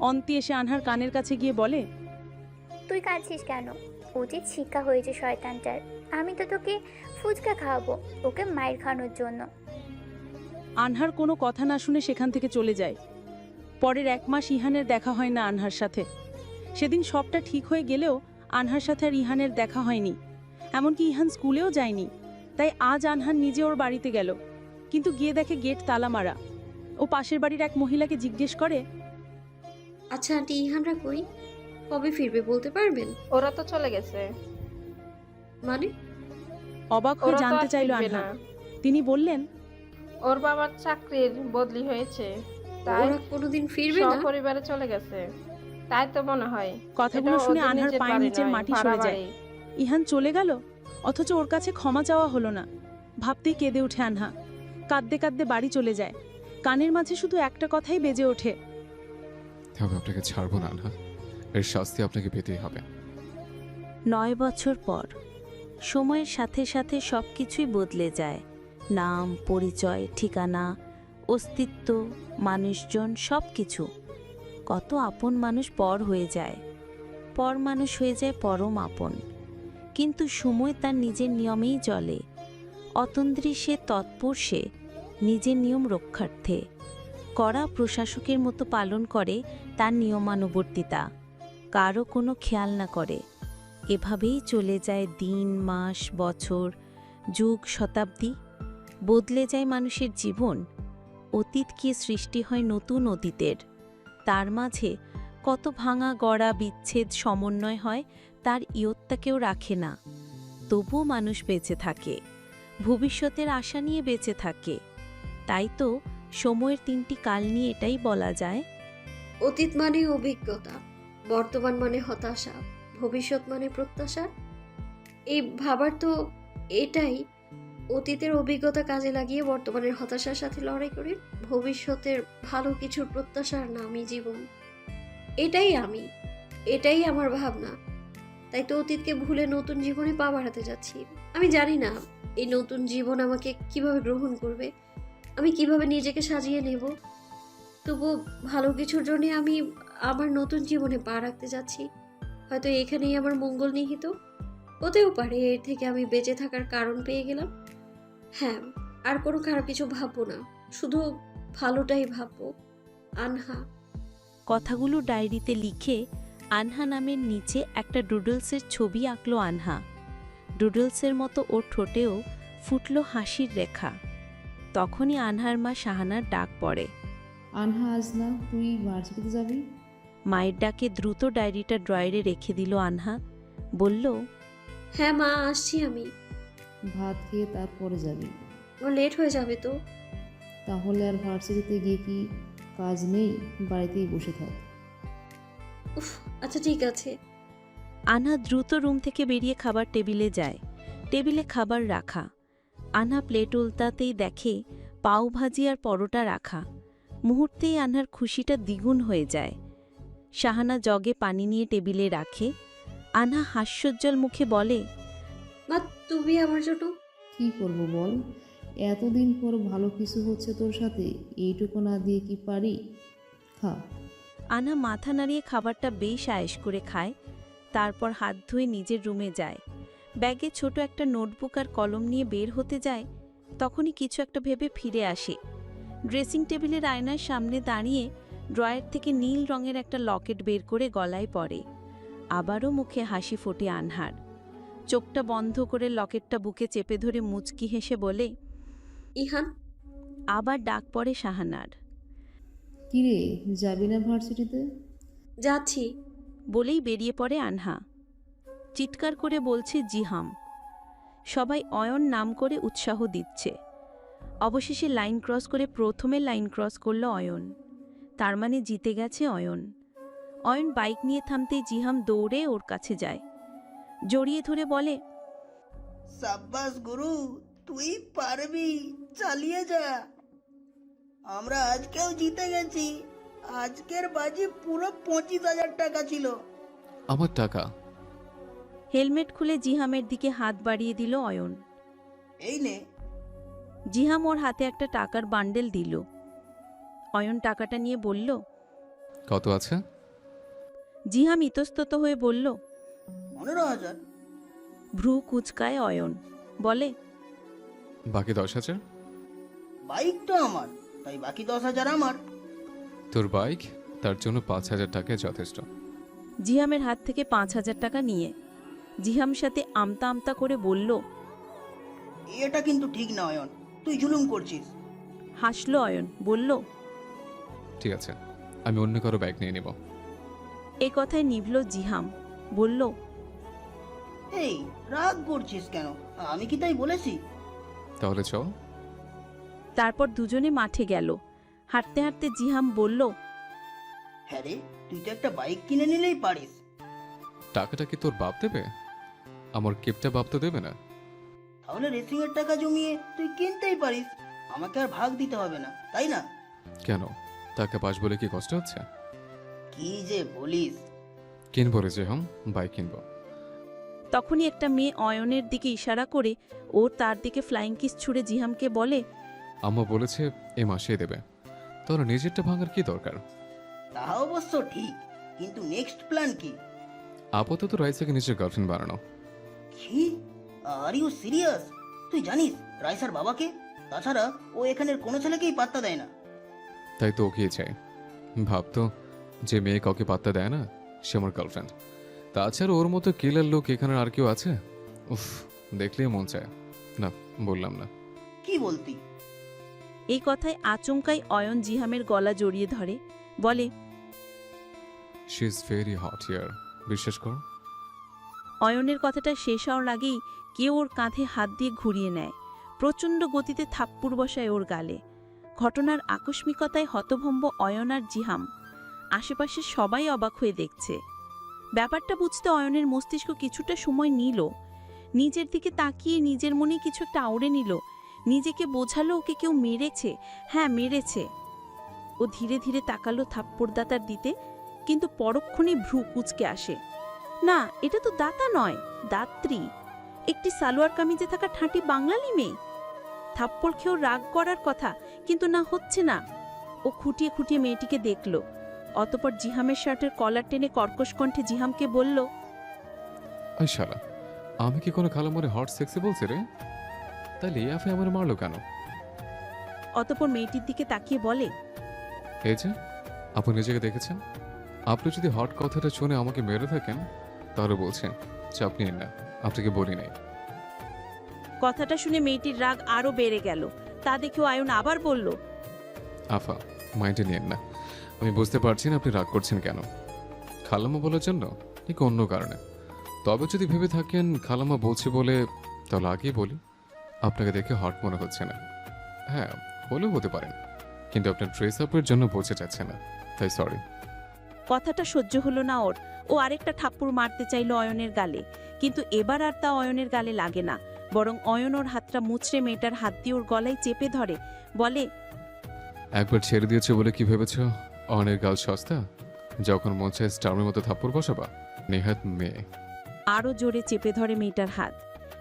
অন্তি এসে আনহার কানের কাছে গিয়ে বলে, তুই কাঁদছিস কেন? উচিত শিক্ষা হয়েছে শয়তানটার। আমি তো তোকে ফুচকা খাওয়াবো ওকে মায়ের খাওয়ানোর জন্য। আনহার কোনো কথা না শুনে সেখান থেকে চলে যায়। পরের 1 মাস ইহানের দেখা হয় না আনহার সাথে। সেদিন সবটা ঠিক হয়ে গেলেও আনহার সাথে আর ইহানের দেখা হয়নি। এমনকি ইহান স্কুলেও যায়নি। তাই আজ আনহার নিজে ওর বাড়িতে গেল, কিন্তু গিয়ে দেখে গেট তালা মারা। ও পাশের বাড়ির এক মহিলাকে জিজ্ঞেস করে, আচ্ছা আন্টি, ইহানরা কই? কবে ফিরবে বলতে পারবেন? ওরা তো চলে গেছে। মানে? অবাক হয়ে জানতে চাইল আনহা। তিনি বললেন, ওর বাবার চাকরির বদলি হয়েছে, তাই ওরা কোনোদিন ফিরবে না। পরিবারে চলে গেছে, তাই তো মনে হয়। কথাগুলো শুনে আনহার পায়ের নিচের মাটি সরে যায়। ইহান চলে গেল, অথচ ওর কাছে ক্ষমা চাওয়া হলো না। ভাবতেই কেঁদে উঠে আনহা। কাঁদতে কাঁদতে বাড়ি চলে যায়। কানের মাঝে শুধু একটা কথাই বেজে ওঠে, তবে আপনাকে ছাড়বো না আনহা, এর শাস্তি আপনাকে পেতেই হবে। 9 বছর পর সময়ের সাথে সাথে সব কিছুই বদলে যায়। নাম, পরিচয়, ঠিকানা, অস্তিত্ব, মানুষজন, সব কিছু। কত আপন মানুষ পর হয়ে যায়, পর মানুষ হয়ে যায় পরম আপন। কিন্তু সময় তার নিজের নিয়মেই চলে। অতন্দ্রী সে তৎপর, সে নিজের নিয়ম রক্ষার্থে কড়া প্রশাসকের মতো পালন করে তার নিয়মানুবর্তিতা, কারও কোনো খেয়াল না করে। এভাবেই চলে যায় দিন, মাস, বছর, যুগ, শতাব্দী। বদলে যায় মানুষের জীবন। অতীতকে সৃষ্টি হয় নতুন অতীতের। তার মাঝে কত ভাঙা গড়া, বিচ্ছেদ, সমন্বয় হয়, তার ইয়ত্তা কেউ রাখে না। তবুও মানুষ বেঁচে থাকে, ভবিষ্যতের আশা নিয়ে বেঁচে থাকে। তাই তো সময়ের 3টি কাল নিয়ে এটাই বলা যায়, অতীত মানে অভিজ্ঞতা, বর্তমান মানে হতাশা, ভবিষ্যৎ মানে প্রত্যাশা। এই ভাবার তো এটাই, অতীতের অভিজ্ঞতা কাজে লাগিয়ে বর্তমানের হতাশার সাথে লড়াই করে ভবিষ্যতের ভালো কিছুর প্রত্যাশার নামই জীবন। এটাই আমি, এটাই আমার ভাবনা। তাই তো অতীতকে ভুলে নতুন জীবনে পা বাড়াতে যাচ্ছি। আমি জানি না এই নতুন জীবন আমাকে কিভাবে গ্রহণ করবে, আমি কিভাবে নিজেকে সাজিয়ে নেব। তবু ভালো কিছুর জন্য আমি আমার নতুন জীবনে পা রাখতে যাচ্ছি। হয়তো এখানেই আমার মঙ্গল নিহিত। হতেও পারে এর থেকে আমি বেঁচে থাকার কারণ পেয়ে গেলাম। হ্যাঁ, আর কোনো খারাপ কিছু ভাববো না, শুধু ভালোটাই ভাববো। আনহা। কথাগুলো ডায়েরিতে লিখে আনহা নামের নিচে একটা ডুডলসের ছবি আঁকলো আনহা। ডুডলসের মতো ওর ঠোঁটেও ফুটল হাসির রেখা। তখনই আনহার মা শাহানার ডাক পড়ে। আনহা, আজ না তুই ভার্সিটিতে যাবি? মায়ের ডাকে দ্রুত ডায়েরিটা ড্রয়ারে রেখে দিল আনহা। বলল, হ্যাঁ মা, আসছি আমি। ভাত খেয়ে তারপরে যাবি? আমার লেট হয়ে যাবে তো। তাহলে আর ভার্সিটিতে গিয়ে কি কাজ নেই? বাড়িতেই বসে থাক। উফ, আচ্ছা ঠিক আছে। আনহা দ্রুত রুম থেকে বেরিয়ে খাবার টেবিলে যায়। টেবিলে খাবার রাখা। আনহা প্লেট উল্টাতেই দেখে পাও ভাজি আর পরোটা রাখা। মুহূর্তেই আনহার খুশিটা দ্বিগুণ হয়ে যায়। শাহানা জগে পানি নিয়ে টেবিলে রাখে। আনহা হাস্যোজ্জ্বল মুখে বলে, মা, তুমি আমার জন্য। কি করব বল, এতদিন পর ভালো কিছু হচ্ছে তোর সাথে, এইটুকু না দিয়ে কি পারি? খা। আনহা মাথা নাড়িয়ে খাবারটা বেশ আয়েশ করে খায়। তারপর হাত ধুয়ে নিজের রুমে যায়। ব্যাগে ছোট একটা নোটবুক আর কলম নিয়ে বের হতে যায়। তখনই কিছু একটা ভেবে ফিরে আসে। ড্রেসিং টেবিলের আয়নার সামনে দাঁড়িয়ে ড্রয়ার থেকে নীল রঙের একটা লকেট বের করে গলায় পরে। আবারও মুখে হাসি ফোটে আনহার। চোখটা বন্ধ করে লকেটটা বুকে চেপে ধরে মুচকি হেসে বলে, ইহান। আবার ডাক পড়ে শাহানার। কিরে, যাবি না ভার্সিটিতে? যাচ্ছি বলেই বেরিয়ে পড়ে আনহা। চিৎকার করে বলছে জিহাম। সবাই অয়ন নাম করে উৎসাহ দিচ্ছে। অবশেষে লাইন ক্রস করে প্রথমে লাইন ক্রস করল অয়ন। তার মানে জিতে গেছে অয়ন। অয়ন বাইক নিয়ে থামতেই জিহাম দৌড়ে ওর কাছে যায়। জড়িয়ে ধরে বলে, সাব্বাস গুরু, তুই পারবি, চালিয়ে যা। আমরা আজকেও জিতে গেছি। আজকের বাজি পুরো 25,000 টাকা ছিল। আমার টাকা? হেলমেট খুলে জিহামের দিকে হাত বাড়িয়ে দিল অয়ন। এই নে। জিহাম ওর হাতে একটা টাকার বান্ডেল দিল। অয়ন টাকাটা নিয়ে বলল, কত আছে? জিহাম ইতস্তত হয়ে বলল, 15,000। ভ্রু কুচকায় অয়ন। বলে, বাকি 10,000? বাইক তো আমার, তাই বাকি 10,000 আমার। তোর বাইক, তার জন্য 5,000 টাকা যথেষ্ট। জিহামের হাত থেকে 5,000 টাকা নিয়ে জিহাম সাথে আমতা আমতা করে বলল, এটা কিন্তু ঠিক না অয়ন, তুই জুলুম করছিস। হাসল অয়ন। বলল, ঠিক আছে, আমি অন্য কারো বাইক নিয়ে নেব। এ কথায় নিভল জিহাম। বলল, এই রাগ করছিস কেন? আমি কি তাই বলেছি? তাহলে চল। তারপর দুজনে মাঠে গেল। হাঁটতে হাঁটতে জিহাম বলল, হ্যাঁ রে, তুই তো একটা বাইক কিনে নিলেই পারিস। টাকাটা কি তোর বাপ দেবে? আমার কিপটা বাপ তো দেবে না। তাহলে রেসিং এর টাকা জমিয়ে তুই কিনতেই পারিস। আমাকে আর ভাগ দিতে হবে না, তাই না? কেন, টাকা পাস বলে কি কষ্ট হচ্ছে? কি যে বলিস। কিনবো রে যে বাইক কিনবো। তখনই একটা মেয়ে অয়নের দিকে ইশারা করে ও তার দিকে ফ্লাইং কিস ছুড়ে জিহামকে বলে, আম্মা বলেছে এ মাসেই দেবে, তাহলে নিজেরটা ভাঙার কি দরকার? তা অবশ্য ঠিক, কিন্তু নেক্সট প্ল্যান কি? আপাতত রাইসাকে নিজের গার্লফ্রেন্ড বানানো। কি? Are you serious? তুই জানিস রাইসার বাবাকে? তাছাড়া ও এখানের কোনো ছেলেকেই পাত্তা দেয় না। তাই তো ওকেই চাই। ভাবতো যে মেয়ে কাউকে পাত্তা দেয় না সে আমার গার্লফ্রেন্ড। তাছাড়া ওর মতো কিলার লোক এখানে আর কেউ আছে? উফ, দেখলেই মন চায়। না, বললাম না। কি বলতি? এই কথায় আচমকাই অয়ন জিহামের গলা জড়িয়ে ধরে, বলে, she is very hot here, বিশ্বাস করো। অয়নের কথাটা শেষ হওয়ার আগেই কেউ ওর কাঁধে হাত দিয়ে ঘুরিয়ে নেয়, প্রচণ্ড গতিতে থাপ্পড় বসায় ওর গালে। ঘটনার আকস্মিকতায় হতভম্ব অয়ন আর জিহাম। আশেপাশে সবাই অবাক হয়ে দেখছে। ব্যাপারটা বুঝতে অয়নের মস্তিষ্ক কিছুটা সময় নিল। নিজের দিকে তাকিয়ে নিজের মনে কিছু একটা আওড়ে নিল। নিজেকে বোঝালো ওকে কেউ মেরেছে, হ্যাঁ মেরেছে। ও ধীরে ধীরে তাকালো থাপ্পড়দাতার দিতে, কিন্তু পরক্ষণে ভ্রু কুঁচকে আসে। না, এটা তো দাতা নয়, দাত্রী, একটি সালোয়ার কামিজে থাকা ঠাঁটি বাঙালি মেয়ে। থাপ্পড় খেয়েও রাগ করার কথা, কিন্তু না, হচ্ছে না। ও খুঁটিয়ে খুঁটিয়ে মেয়েটিকে দেখল। অতপর জিহামের শার্টের কলার টেনে কর্কশ কণ্ঠে জিহামকে বলল, ওই শালা, আমি কি কোনো খালামারে হট সেক্সি বলছি রে? তাহলে এই আফে আমার মারলো কেন? অতপর মেয়েটির দিকে তাকিয়ে বলে, এই যে আপনি নিজেকে দেখেছেন, আপনি যদি হট কথাটা শুনে আমাকে মেরে থাকেন তাহলে বলছেন চাপ নিন না, আপনাকে বলি নাই। কথাটা শুনে মেয়েটির রাগ আরো বেড়ে গেল। তা দেখেও আয়ন আবার বলল, আফা, মাইন্ডে নিয়েন না, আমি বুঝতে পারছি না আপনি রাগ করছেন কেন। খালাম্মা বলার জন্য ঠিক অন্য কারণে। তবে যদি ভেবে থাকেন খালাম্মা বলছে বলে, তাহলে আগেই বলি আপনাকে দেখে হট মনে হচ্ছে না। হ্যাঁ, হলেও হতে পারেন, কিন্তু আপনার ড্রেস আপের জন্য বলতে চাচ্ছে না, তাই সরি। কথাটা সহ্য হলো না ওর। ও আরেকটা থাপ্পড় মারতে চাইল অয়নের গালে, কিন্তু এবার আর তা অয়নের গালে লাগে না, বরং অয়ন ওর হাতটা মুচড়ে মেয়েটার হাত দিয়ে ওর গলায় চেপে ধরে, বলে, একবার ছেড়ে দিয়েছে বলে কি ভেবেছ অনের গাল সস্তা? যখন মন চায় স্টারের মতো থাপ্পড় বসাবা। নেহাত মেয়ে। আরও জোরে চেপে ধরে মেয়েটার হাত।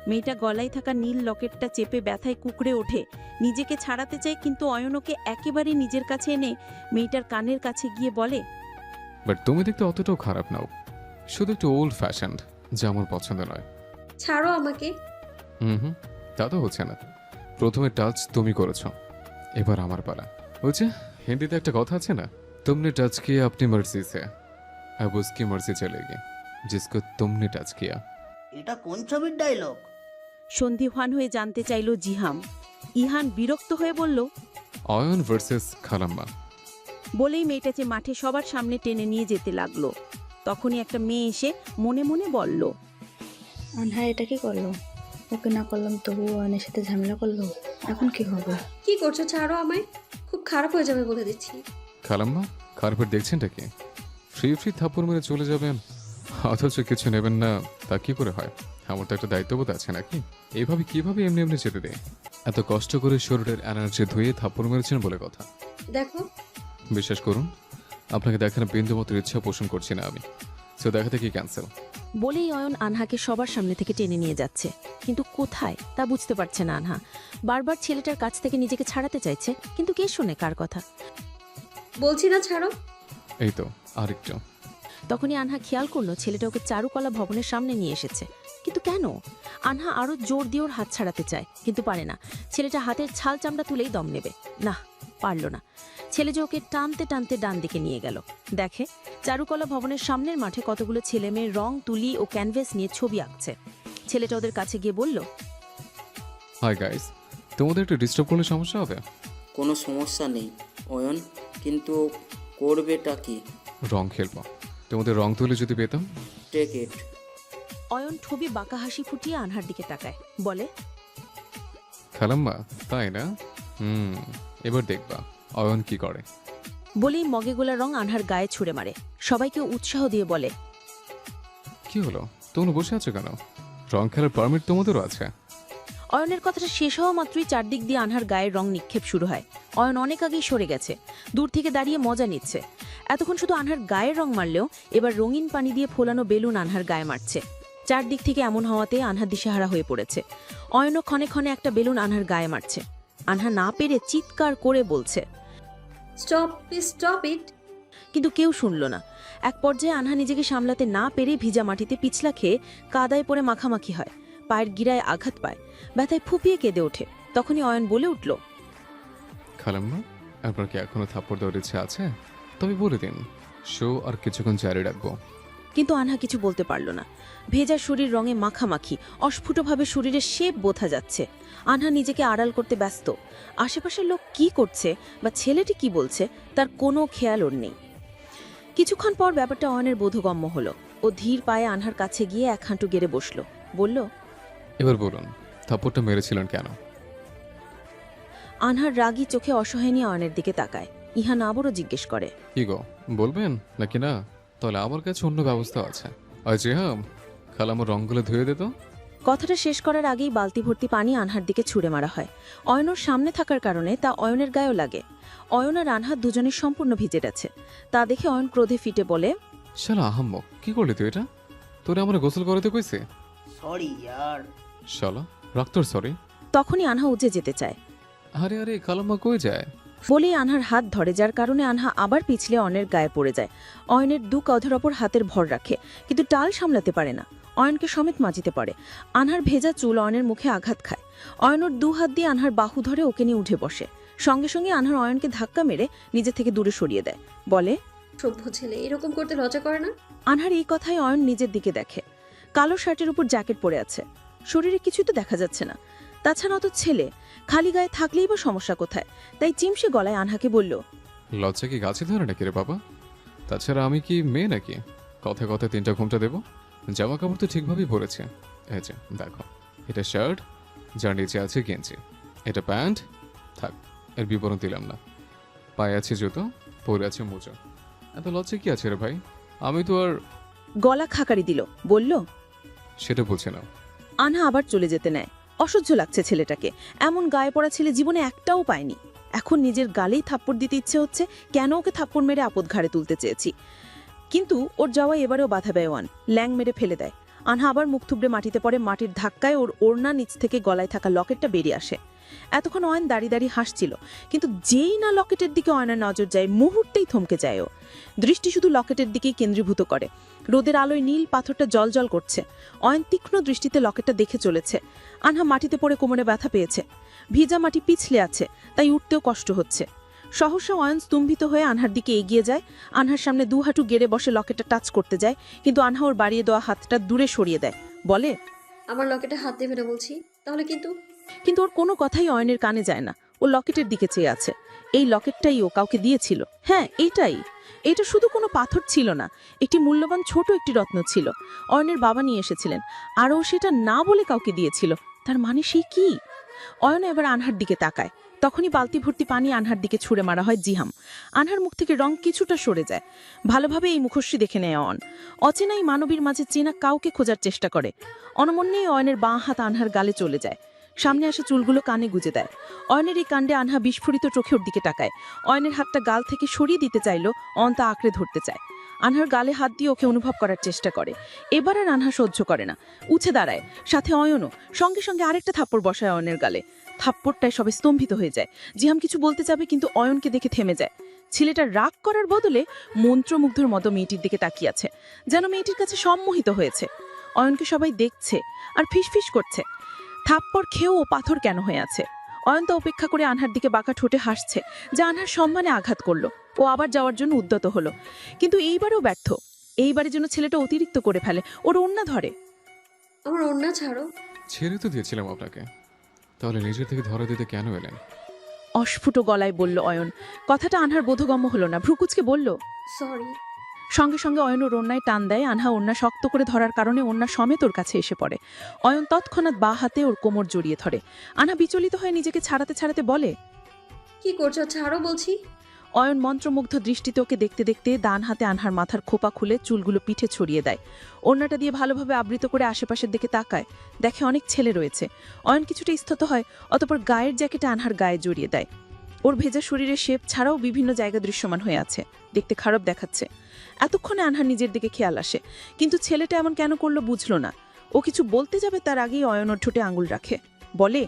মেয়েটা গলায় থাকা নীল লকেটটা চেপে ব্যথায় কুকড়ে ওঠে। নিজেকে ছাড়াতে চায়, কিন্তু অয়ন ওকে একেবারে নিজের কাছে এনে মেয়েটার কানের কাছে গিয়ে বলে, বাট তুমি দেখতে অতটাও খারাপ নাও, শুধু একটু ওল্ড ফ্যাশনড, যা আমার পছন্দ নয়। ছাড়ো আমাকে। হুম, তা তো হচ্ছে না। প্রথমে টাচ তুমি করেছ, এবার আমার পালা। ওই যে হিন্দিতে একটা কথা আছে না, तुमने टच किया अपनी मर्जी से, अब उसकी मर्जी चलेगी जिसको तुमने टच किया। এটা কোন ছবির ডায়লগ? সন্ধিহান হয়ে জানতে চাইল জিহাম। ইহান বিরক্ত হয়ে বলল, অয়ন ভার্সেস খালাম্মা। বলেই মেয়েটাকে মাঠে সবার সামনে টেনে নিয়ে যেতে লাগলো। তখনই একটা মেয়ে এসে মনে মনে বলল, আনহা এটা কি করলো? ওকে না করলাম তবুও অয়নের সাথে ঝামেলা করলো, এখন কি হবে? কি করছো? ছাড়ো আমায়, খুব খারাপ হয়ে যাবে বলে দিচ্ছি। খালাম্মা, খারাপের দেখছেনটা কি? ফ্রি থাপ্পড় মেরে চলে যাবেন, অথচ কিছু নেবেন না, তা কি করে হয়? আমার তো একটা দায়িত্ববোধ আছে নাকি? এইভাবে কিভাবে এমনি এমনি যেতে দেয়? এত কষ্ট করে শরীরের এনার্জি ধুয়ে থাপ্পড় মেরেছেন বলে কথা। দেখো, বিশ্বাস করুন, আপনাকে দেখার বিন্দু মতো ইচ্ছা পোষণ করছি না আমি, সো দেখা থেকে ক্যান্সেল। বলেই অয়ন আনহাকে সবার সামনে থেকে টেনে নিয়ে যাচ্ছে, কিন্তু কোথায় তা বুঝতে পারছে না আনহা। বারবার ছেলেটার কাছ থেকে নিজেকে ছাড়াতে চাইছে, কিন্তু কে শোনে কার কথা? বলছি না ছাড়ো। এই তো আরেকটু। তখনই আনহা খেয়াল করলো ছেলেটা ওকে চারুকলা ভবনের সামনে নিয়ে এসেছে, কিন্তু কেন? আনহা আরো জোর দিয়ে ওর হাত ছাড়াতে চায়, কিন্তু পারে না। ছেলেটা হাতের ছাল চামড়া তুলেই দম নেবে, না, পারল না। ছেলে যে ওকে টানতে টানতে ডান দিকে নিয়ে গেল। দেখে চারুকলা ভবনের সামনের মাঠে কতগুলো ছেলে মেয়ে রং তুলি ও ক্যানভাস নিয়ে ছবি আঁকছে। ছেলেটা ওদের কাছে গিয়ে বলল, হাই গাইস, তোমাদের একটু ডিস্টার্ব করলে সমস্যা হবে? কোনো সমস্যা নেই অয়ন, কিন্তু করবেটা কি? রং খেলবো, তোমাদের রং তুলে যদি পেতাম। Take it. অয়ন ছবি বাঁকা হাসি ফুটিয়ে আনহার দিকে তাকায়, বলে, খালাম্মা, তাই না? এবার দেখবা অয়ন কি করে। বলেই মগে গোলা রং আনহার গায়ে ছুঁড়ে মারে। সবাইকে উৎসাহ দিয়ে বলে, কি হলো, তোমরা বসে আছো কেন? রং খেলার পারমিট তোমাদেরও আছে। অয়নের কথাটা শেষ হওয়া মাত্রই চারদিক দিয়ে আনহার গায়ের রং নিক্ষেপ শুরু হয়। অয়ন অনেক আগেই সরে গেছে, দূর থেকে দাঁড়িয়ে মজা নিচ্ছে। এতক্ষণ শুধু আনহার গায়ের রং মারলেও এবার রঙিন পানি দিয়ে ফোলানো বেলুন আনহার গায়ে মারছে। চারদিক থেকে এমন হওয়াতে আনহা দিশেহারা হয়ে পড়েছে। অয়নও ক্ষণে ক্ষণে একটা বেলুন আনহার গায়ে মারছে। আনহা না পেরে চিৎকার করে বলছে, স্টপ, প্লিজ স্টপ ইট। কিন্তু কেউ শুনল না। এক পর্যায়ে আনহা নিজেকে সামলাতে না পেরে ভিজা মাটিতে পিছলা খেয়ে কাদায় পড়ে মাখামাখি হয়, পায়ের গিরায় আঘাত পায়, ব্যথায় ফুপিয়ে কেঁদে ওঠে। তখনই অয়ন বলে উঠল, খালাম্মা, আপনার কি এখনো থাপ্পড় দেওয়ার ইচ্ছে আছে? তবে বলে দিন, শো আর কিছুক্ষণ জারি রাখবো। কিন্তু আনহা কিছু বলতে পারল না। ভেজা শরীর রঙে মাখামাখি, অস্ফুটভাবে শরীরের শেপ বোঝা যাচ্ছে। আনহা নিজেকে আড়াল করতে ব্যস্ত। আশেপাশের লোক কি করছে বা ছেলেটি কি বলছে তার কোনো খেয়াল ওর নেই। কিছুক্ষণ পর ব্যাপারটা অয়নের বোধগম্য হলো। ও ধীর পায়ে আনহার কাছে গিয়ে এক হাঁটু গেড়ে বসল, বলল, এবার বলুন, থাপ্পড়টা মেরেছিলেন কেন? আনহার রাগী চোখে অসহায় নিয়ে অয়নের দিকে তাকায়। ইহান আবারও জিজ্ঞেস করে, কি গো, বলবেন নাকি না? তাহলে আমার কাছে অন্য ব্যবস্থা আছে। আর জিহাম, খালাম্মার রঙগুলো ধুয়ে দে তো। কথাটা শেষ করার আগেই বালতি ভর্তি পানি আনহার দিকে ছুঁড়ে মারা হয়। অয়নর সামনে থাকার কারণে তা অয়নের গায়েও লাগে। অয়ন আর আনহা দুজনের সম্পূর্ণ ভিজে গেছে। তা দেখে অয়ন ক্রোধে ফিটে বলে, শালা আহাম্মক, কি করলি তুই এটা? তোরে আমার গোসল করাতে কইছে? সরি ইয়ার। শালা রাখ তোর সরি। তখনই আনহা উঠে যেতে চায়। আরে আরে, খালাম্মা কই যায়? বলেই আনহার হাত ধরে, যার কারণে আনহা আবার পিছলে অয়নের গায়ে পড়ে যায়। অয়নের দু কাঁধের ওপর হাতের ভর রাখে, কিন্তু টাল সামলাতে পারে না। অয়নকে সমেত মাজিতে পারে। আনহার ভেজা চুল অয়নের মুখে আঘাত খায়। অয়নর দু হাত দিয়ে আনহার বাহু ধরে ওকে নিয়ে উঠে বসে। সঙ্গে সঙ্গে আনহার অয়নকে ধাক্কা মেরে নিজে থেকে দূরে সরিয়ে দেয়, বলে, সভ্য ছেলে, এরকম করতে লজ্জা করে না? আনহার এই কথায় অয়ন নিজের দিকে দেখে। কালো শার্টের উপর জ্যাকেট পরে আছে, শরীরে কিছুই তো দেখা যাচ্ছে না। তাছাড়া অত ছেলে খালি গায়ে থাকলেই বা সমস্যা কোথায়? তাই চিমসে গলায় আনহাকে বলল, লজ্জা কি গাছে ধরে নাকি রে বাবা? তাছাড়া আমি কি মেয়ে নাকি? কথায় কথায় 3টা ঘুমটা দেবো? জামা কাপড় তো ঠিকভাবেই পরেছে। এই যে দেখো, এটা শার্ট, যার নিচে আছে গেঞ্জি, এটা প্যান্ট। থাক, এর বিবরণ দিলাম না। পায়ে আছে জুতো, পরে আছে মোজা। এত লজ্জা কি আছে রে ভাই? আমি তো আর... গলা খাকারি দিল, বলল, সেটা বলছে না। আনহা আবার চলে যেতে নেয়। অসহ্য লাগছে ছেলেটাকে। এমন গায়ে পড়া ছেলে জীবনে একটাও পায়নি। এখন নিজের গালেই থাপ্পড় দিতে ইচ্ছে হচ্ছে। কেন ওকে থাপ্পড় মেরে আপদ ঘাড়ে তুলতে চেয়েছি, কিন্তু ওর যাওয়া এবারেও বাধা দেয় ওয়ান। ল্যাং মেরে ফেলে দেয়। আনহা আবার মুখ থুবড়ে মাটিতে পড়ে। মাটির ধাক্কায় ওর ওড়না নিচ থেকে গলায় থাকা লকেটটা বেরিয়ে আসে। এতক্ষণ অয়ন দাঁড়িয়ে দাঁড়িয়ে হাসছিল, কিন্তু যেই না লকেটের দিকে অয়নের নজর যায়, মুহূর্তেই থমকে যায় ও। দৃষ্টি শুধু লকেটের দিকেই কেন্দ্রীভূত করে। রোদের আলোয় নীল পাথরটা জলজল করছে। অয়ন তীক্ষ্ণ দৃষ্টিতে লকেটটা দেখে চলেছে। আনহা মাটিতে পড়ে কোমরে ব্যথা পেয়েছে। ভিজা মাটি পিছলে আছে, তাই উঠতেও কষ্ট হচ্ছে। সহসা অয়ন স্তম্ভিত হয়ে আনহার দিকে এগিয়ে যায়। আনহার সামনে দু হাঁটু গেড়ে বসে লকেটটা টাচ করতে যায়, কিন্তু আনহা ওর বাড়িয়ে দেওয়া হাতটা দূরে সরিয়ে দেয়, বলে, আমার লকেটে হাত দেবে না বলছি। তাহলে কিন্তু ওর কোনো কথাই অয়নের কানে যায় না। ও লকেটের দিকে চেয়ে আছে। এই লকেটটাই ও কাউকে দিয়েছিল। হ্যাঁ, এইটাই। এটা শুধু কোনো পাথর ছিল না, একটি মূল্যবান ছোট একটি রত্ন ছিল। অয়নের বাবা নিয়ে এসেছিলেন, আর ও সেটা না বলে কাউকে দিয়েছিল। তার মানে সেই কি? অয়ন এবার আনহার দিকে তাকায়। তখনই বালতি ভর্তি পানি আনহার দিকে ছুঁড়ে মারা হয় জিহাম। আনহার মুখ থেকে রং কিছুটা সরে যায়। ভালোভাবে এই মুখশ্রী দেখে নেয় অয়ন। অচেনাই মানবীর মাঝে চেনা কাউকে খোঁজার চেষ্টা করে। অনমন্যেই অয়নের বাঁ হাত আনহার গালে চলে যায়। সামনে আসা চুলগুলো কানে গুজে দেয়। অয়নের এই কাণ্ডে আনহা বিস্ফোরিত চোখে ওর দিকে তাকায়। অয়নের হাতটা গাল থেকে সরিয়ে দিতে চাইল, অয়ন তা আঁকড়ে ধরতে চায়। আনহার গালে হাত দিয়ে ওকে অনুভব করার চেষ্টা করে। এবার আর আনহা সহ্য করে না, উঠে দাঁড়ায়। সাথে অয়নও। সঙ্গে সঙ্গে আরেকটা থাপ্পড় বসায় অয়নের গালে। থাপ্পড়টায় সবাই স্তম্ভিত হয়ে যায়। জিহাম কিছু বলতে যাবে, কিন্তু অয়নকে দেখে থেমে যায়। ছেলেটা রাগ করার বদলে মন্ত্রমুগ্ধর মতো মেয়েটির দিকে তাকিয়ে আছে, যেন মেয়েটির কাছে সম্মোহিত হয়েছে। অয়নকে সবাই দেখছে আর ফিসফিস করছে। থাপ্পড় খেয়েও ও পাথর কেন হয়ে আছে? অয়ন তো অপেক্ষা করে আনহার দিকে বাঁকা ঠোঁটে হাসছে, যা আনহার সম্মানে আঘাত করলো। ও আবার যাওয়ার জন্য উদ্যত হলো, কিন্তু এইবারও ব্যর্থ। এইবারে যেন ছেলেটা অতিরিক্ত করে ফেলে, ওর ওড়না ধরে। আমার ওড়না ছাড়ো। ছেড়ে তো দিয়েছিলাম আপনাকে, তাহলে নিজের থেকে ধরা দিতে কেন এলেন? অস্ফুট গলায় বলল অয়ন। কথাটা আনহার বোধগম্য হলো না। ভ্রুকুচকে বলল, সরি। সঙ্গে সঙ্গে অয়ন ওর ওড়নায় টান দেয়। আনহা ওড়না শক্ত করে ধরার কারণে ওড়না সমেত ওর কাছে এসে পড়ে। অয়ন তৎক্ষণাৎ বা হাতে ওর কোমর জড়িয়ে ধরে। আনহা বিচলিত হয়ে নিজেকে ছাড়াতে ছাড়াতে বলে, কি করছো? ছাড়ো বলছি। অয়ন মন্ত্রমুগ্ধ দৃষ্টিতে ওকে দেখতে দেখতে ডান হাতে আনহার মাথার খোপা খুলে চুলগুলো পিঠে ছড়িয়ে দেয়। ওড়নাটা দিয়ে ভালোভাবে আবৃত করে আশেপাশের দিকে তাকায়, দেখে অনেক ছেলে রয়েছে। অয়ন কিছুটা স্তত হয়, অতঃপর গায়ের জ্যাকেটে আনহার গায়ে জড়িয়ে দেয়। ওর ভেজা শরীরের শেপ ছাড়াও বিভিন্ন জায়গা দৃশ্যমান হয়ে আছে, দেখতে খারাপ দেখাচ্ছে। এতক্ষণে আনহার নিজের দিকে খেয়াল আসে, কিন্তু ছেলেটা এমন কেন করলো বুঝলো না। ও কিছু বলতে যাবে তার আগেই অয়ন ওর ঠোঁটে আঙুল রাখে, বলে,